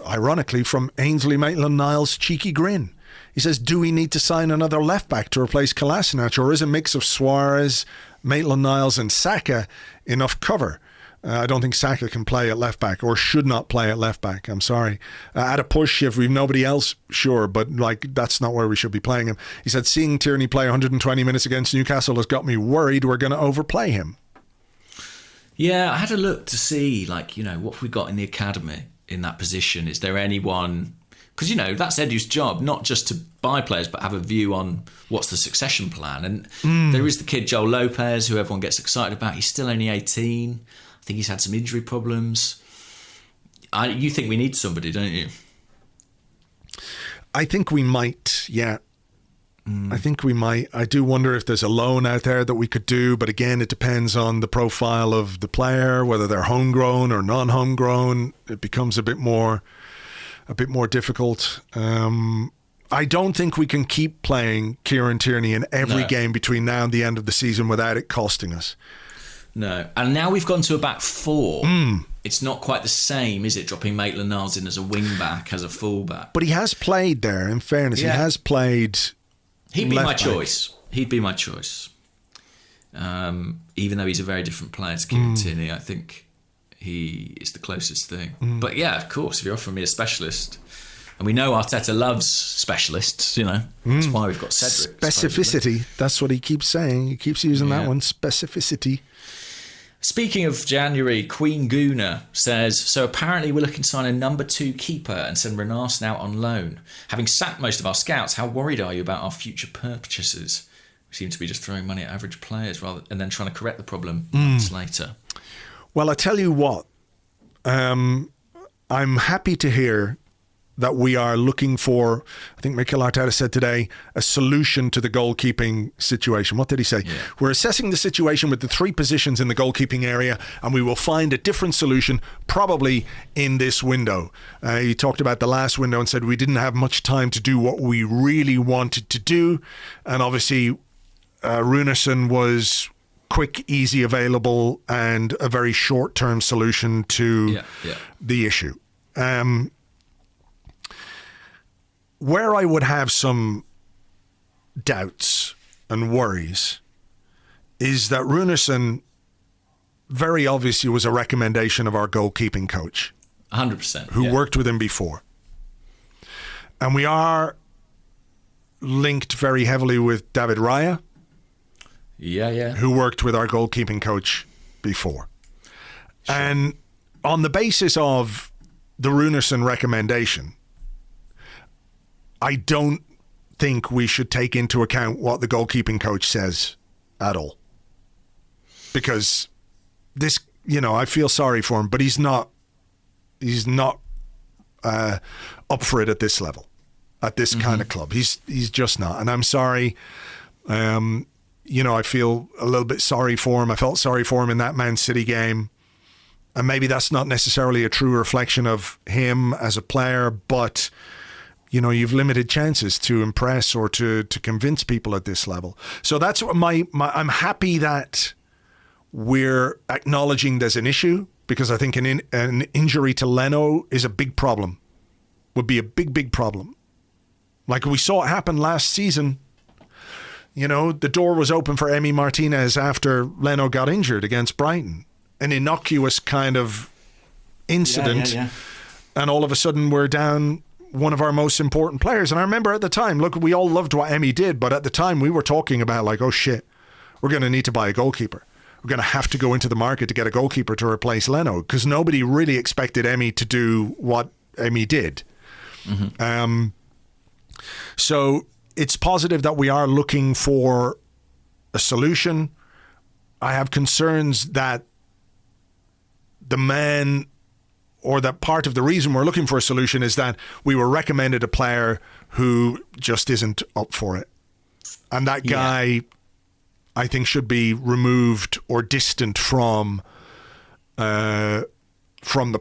ironically, from Ainsley Maitland-Niles' cheeky grin. He says, do we need to sign another left-back to replace Kolasinac, or is a mix of Suarez, Maitland-Niles and Saka enough cover? I don't think Saka can play at left-back, or should not play at left-back. I'm sorry. At a push, if we've nobody else, sure, but that's not where we should be playing him. He said, seeing Tierney play 120 minutes against Newcastle has got me worried we're going to overplay him. Yeah, I had a look to see, what have we got in the academy in that position? Is there anyone... Because, that's Edu's job, not just to buy players, but have a view on what's the succession plan. And there is the kid Joel Lopez, who everyone gets excited about. He's still only 18. I think he's had some injury problems. You think we need somebody, don't you? I think we might, yeah. I think we might. I do wonder if there's a loan out there that we could do, but again, it depends on the profile of the player, whether they're homegrown or non-homegrown. It becomes a bit more difficult. I don't think we can keep playing Kieran Tierney in every game between now and the end of the season without it costing us. No. And now we've gone to a back four. It's not quite the same, is it? Dropping Maitland-Niles in as a wing-back, as a full-back. But he has played there, in fairness. Yeah. He has played... He'd be my choice. He'd be my choice. Even though he's a very different player to Kieran Tierney, I think he is the closest thing. But yeah, of course, if you're offering me a specialist... And we know Arteta loves specialists, That's why we've got Cedric. Specificity. Supposedly. That's what he keeps saying. He keeps using that one. Specificity. Speaking of January, Queen Guna says, so apparently we're looking to sign a number 2 keeper and send Reiss now on loan. Having sacked most of our scouts, how worried are you about our future purchases? We seem to be just throwing money at average players and then trying to correct the problem months later. Well, I tell you what, I'm happy to hear that we are looking for, I think Mikel Arteta said today, a solution to the goalkeeping situation. What did he say? Yeah. We're assessing the situation with the 3 positions in the goalkeeping area, and we will find a different solution probably in this window. He talked about the last window and said we didn't have much time to do what we really wanted to do. And obviously, Runarsson was quick, easy, available, and a very short-term solution to the issue. Where I would have some doubts and worries is that Runarsson very obviously was a recommendation of our goalkeeping coach. 100%. Who worked with him before. And we are linked very heavily with David Raya. Yeah. Who worked with our goalkeeping coach before. Sure. And on the basis of the Runarsson recommendation, I don't think we should take into account what the goalkeeping coach says at all. Because this, I feel sorry for him, but he's not up for it at this level, at this kind of club. He's just not. And I'm sorry. I feel a little bit sorry for him. I felt sorry for him in that Man City game. And maybe that's not necessarily a true reflection of him as a player, but... you've limited chances to impress or to convince people at this level. So that's what I'm happy that we're acknowledging there's an issue, because I think an injury to Leno is a big problem, would be a big problem. Like we saw it happen last season. The door was open for Emi Martinez after Leno got injured against Brighton. An innocuous kind of incident. Yeah. And all of a sudden we're down one of our most important players. And I remember at the time, look, we all loved what Emi did, but at the time we were talking about oh shit, we're going to need to buy a goalkeeper. We're going to have to go into the market to get a goalkeeper to replace Leno, because nobody really expected Emi to do what Emi did. So it's positive that we are looking for a solution. I have concerns that the man... or that part of the reason we're looking for a solution is that we were recommended a player who just isn't up for it. And that guy, I think, should be removed or distant from the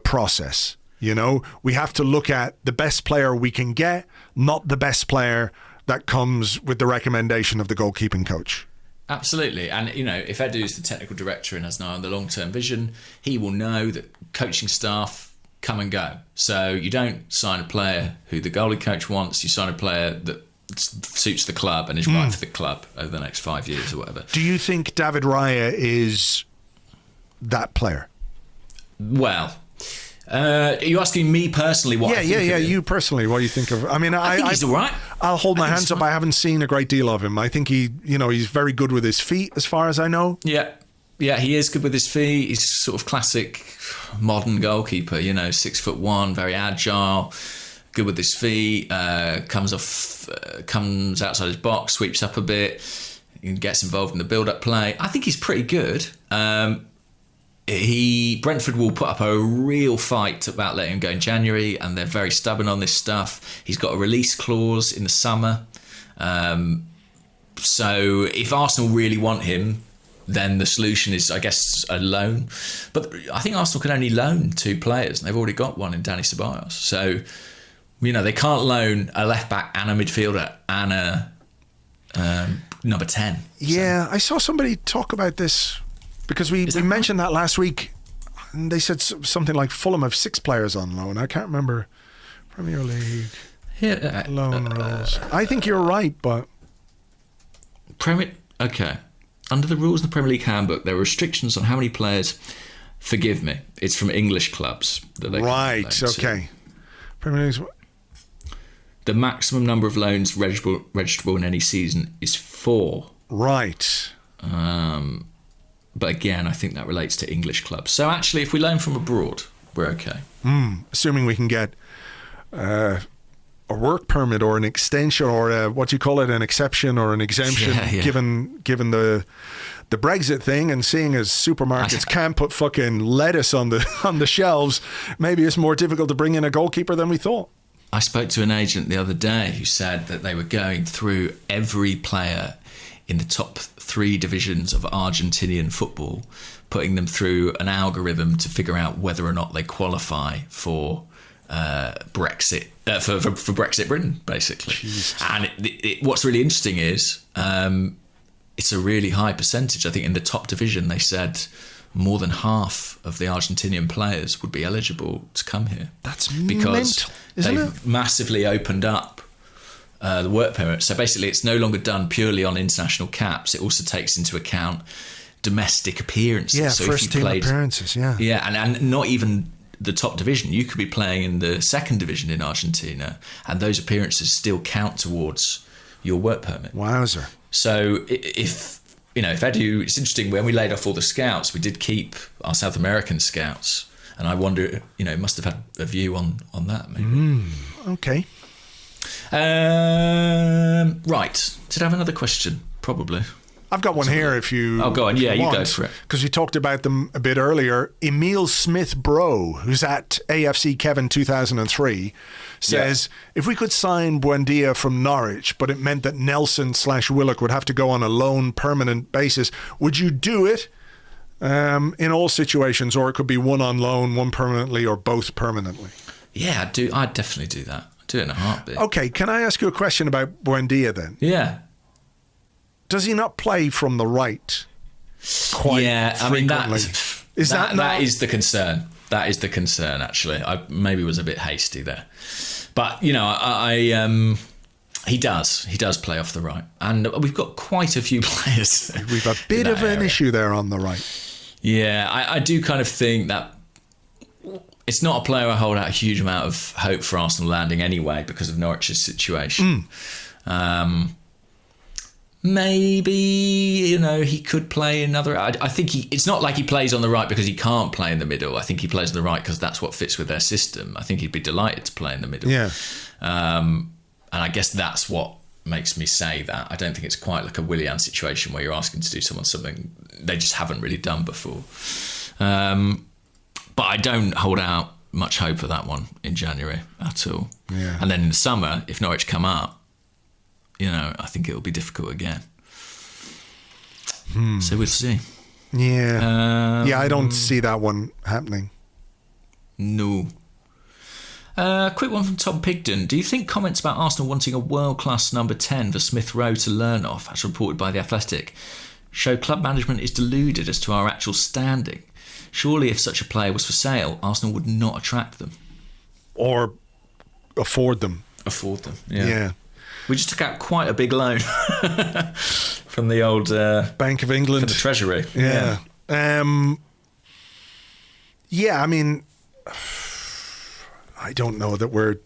process. We have to look at the best player we can get, not the best player that comes with the recommendation of the goalkeeping coach. Absolutely. And, if Edu is the technical director and has an eye on the long-term vision, he will know that coaching staff come and go. So you don't sign a player who the goalie coach wants. You sign a player that suits the club and is right for the club over the next 5 years or whatever. Do you think David Raya is that player? Well, are you asking me personally what I think of him? You personally, what do you think of? I mean, I think he's all right. I'll hold my hands up. I haven't seen a great deal of him. I think he's very good with his feet, as far as I know. Yeah, he is good with his feet. He's sort of classic modern goalkeeper, 6'1", very agile, good with his feet, comes outside his box, sweeps up a bit, gets involved in the build-up play. I think he's pretty good. Brentford will put up a real fight about letting him go in January, and they're very stubborn on this stuff. He's got a release clause in the summer. So if Arsenal really want him, then the solution is, I guess, a loan. But I think Arsenal can only loan 2 players, and they've already got one in Danny Ceballos. So, they can't loan a left-back and a midfielder and a number 10. Yeah, I saw somebody talk about this because we mentioned that last week. And they said something like Fulham have 6 players on loan. I can't remember. Premier League. Loan rules. I think you're right, but... Okay. Under the rules of the Premier League handbook, there are restrictions on how many players. Forgive me, it's from English clubs that they right. Okay. Premier League. The maximum number of loans registrable in any season is 4. Right. But again, I think that relates to English clubs. So actually, if we loan from abroad, we're okay. Assuming we can get a work permit or an extension or an exception or an exemption, given the Brexit thing, and seeing as supermarkets can't put fucking lettuce on the shelves, maybe it's more difficult to bring in a goalkeeper than we thought. I spoke to an agent the other day who said that they were going through every player in the top 3 divisions of Argentinian football, putting them through an algorithm to figure out whether or not they qualify for Brexit, for Brexit Britain, basically. Jesus. And what's really interesting is it's a really high percentage. I think in the top division they said more than half of the Argentinian players would be eligible to come here. That's because mental, isn't they've it? massively opened up the work permit. So basically it's no longer done purely on international caps. It also takes into account domestic appearances. Yeah, so first team appearances, yeah. Yeah, and not even the top division. You could be playing in the second division in Argentina, and those appearances still count towards your work permit. Wowzer. So if Edu, it's interesting, when we laid off all the scouts, we did keep our South American scouts, and I wonder, it must have had a view on that, maybe. Okay. Right. Did I have another question? Probably. I've got one here if you... Oh, go on. Yeah, you go for it. Because we talked about them a bit earlier. Emile Smith Rowe, who's at AFC Kevin 2003, says, if we could sign Buendia from Norwich, but it meant that Nelson/Willock would have to go on a loan permanent basis, would you do it in all situations, or it could be one on loan, one permanently, or both permanently? Yeah, I'd definitely do that. I'd do it in a heartbeat. Okay, can I ask you a question about Buendia then? Yeah. Does he not play from the right quite frequently? That is the concern. That is the concern, actually. I maybe was a bit hasty there. But, he does play off the right. And we've got quite a few players. We've a bit of an issue there on the right. Yeah, I do kind of think that it's not a player I hold out a huge amount of hope for Arsenal landing anyway because of Norwich's situation. Maybe, he could play another... I think it's not like he plays on the right because he can't play in the middle. I think he plays on the right because that's what fits with their system. I think he'd be delighted to play in the middle. Yeah. And I guess that's what makes me say that. I don't think it's quite like a Willian situation where you're asking to do something they just haven't really done before. But I don't hold out much hope for that one in January at all. Yeah. And then in the summer, if Norwich come up, I think it'll be difficult again. So we'll see. Yeah. I don't see that one happening. No. Quick one from Tom Pigden. Do you think comments about Arsenal wanting a world-class number 10 for Smith Rowe to learn off, as reported by The Athletic, show club management is deluded as to our actual standing. Surely if such a player was for sale, Arsenal would not attract them. Or afford them. Yeah. We just took out quite a big loan from the old Bank of England. For the Treasury. Yeah. I mean, I don't know that we're...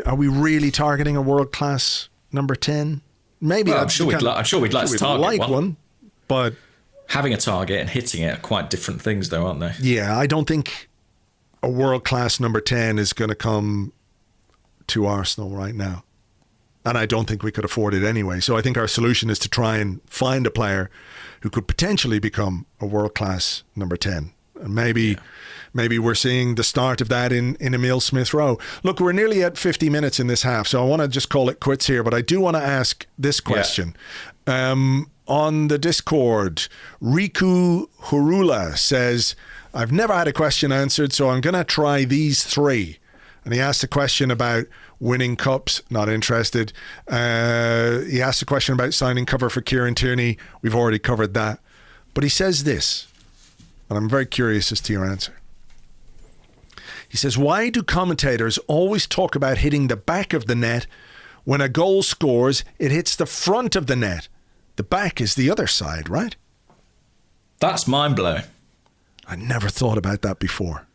are we really targeting a world-class number 10? Maybe. Well, I'm sure we'd like to target one. But having a target and hitting it are quite different things, though, aren't they? Yeah, I don't think a world-class number 10 is going to come to Arsenal right now. And I don't think we could afford it anyway. So I think our solution is to try and find a player who could potentially become a world-class number 10. And maybe we're seeing the start of that in Emile Smith Rowe. Look, we're nearly at 50 minutes in this half, so I want to just call it quits here. But I do want to ask this question. On the Discord, Riku Hurula says, I've never had a question answered, so I'm going to try these 3. And he asked a question about winning cups, not interested. He asked a question about signing cover for Kieran Tierney. We've already covered that. But he says this, and I'm very curious as to your answer. He says, why do commentators always talk about hitting the back of the net? When a goal scores, it hits the front of the net. The back is the other side, right? That's mind-blowing. I never thought about that before.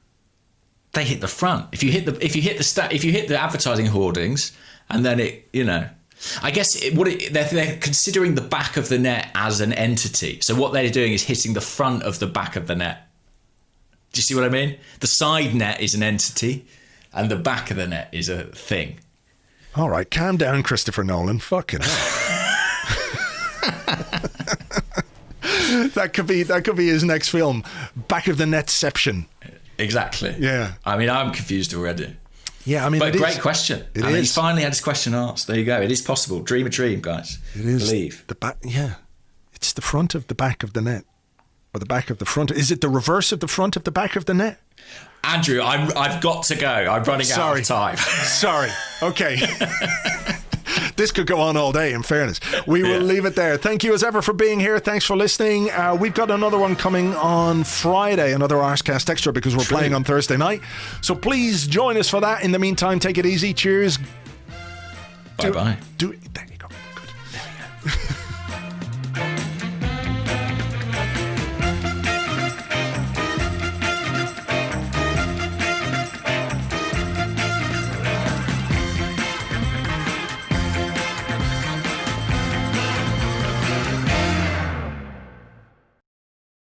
They hit the front. If you hit the advertising hoardings, and then I guess they're considering the back of the net as an entity. So what they're doing is hitting the front of the back of the net. Do you see what I mean? The side net is an entity, and the back of the net is a thing. All right, calm down, Christopher Nolan. Fucking hell. That could be his next film, Back of the Netception. Exactly. Yeah. I mean, I'm confused already. Yeah, I mean, but great question. He's finally had his question asked. There you go. It is possible. Dream a dream, guys. It is. Believe. The back. Yeah, it's the front of the back of the net, or the back of the front. Is it the reverse of the front of the back of the net? Andrew, I've got to go. I'm running out of time. Sorry. Okay. This could go on all day, in fairness. We will leave it there. Thank you as ever for being here. Thanks for listening. We've got another one coming on Friday, another Arsecast Extra, because we're playing on Thursday night. So please join us for that. In the meantime, take it easy. Cheers. Bye-bye.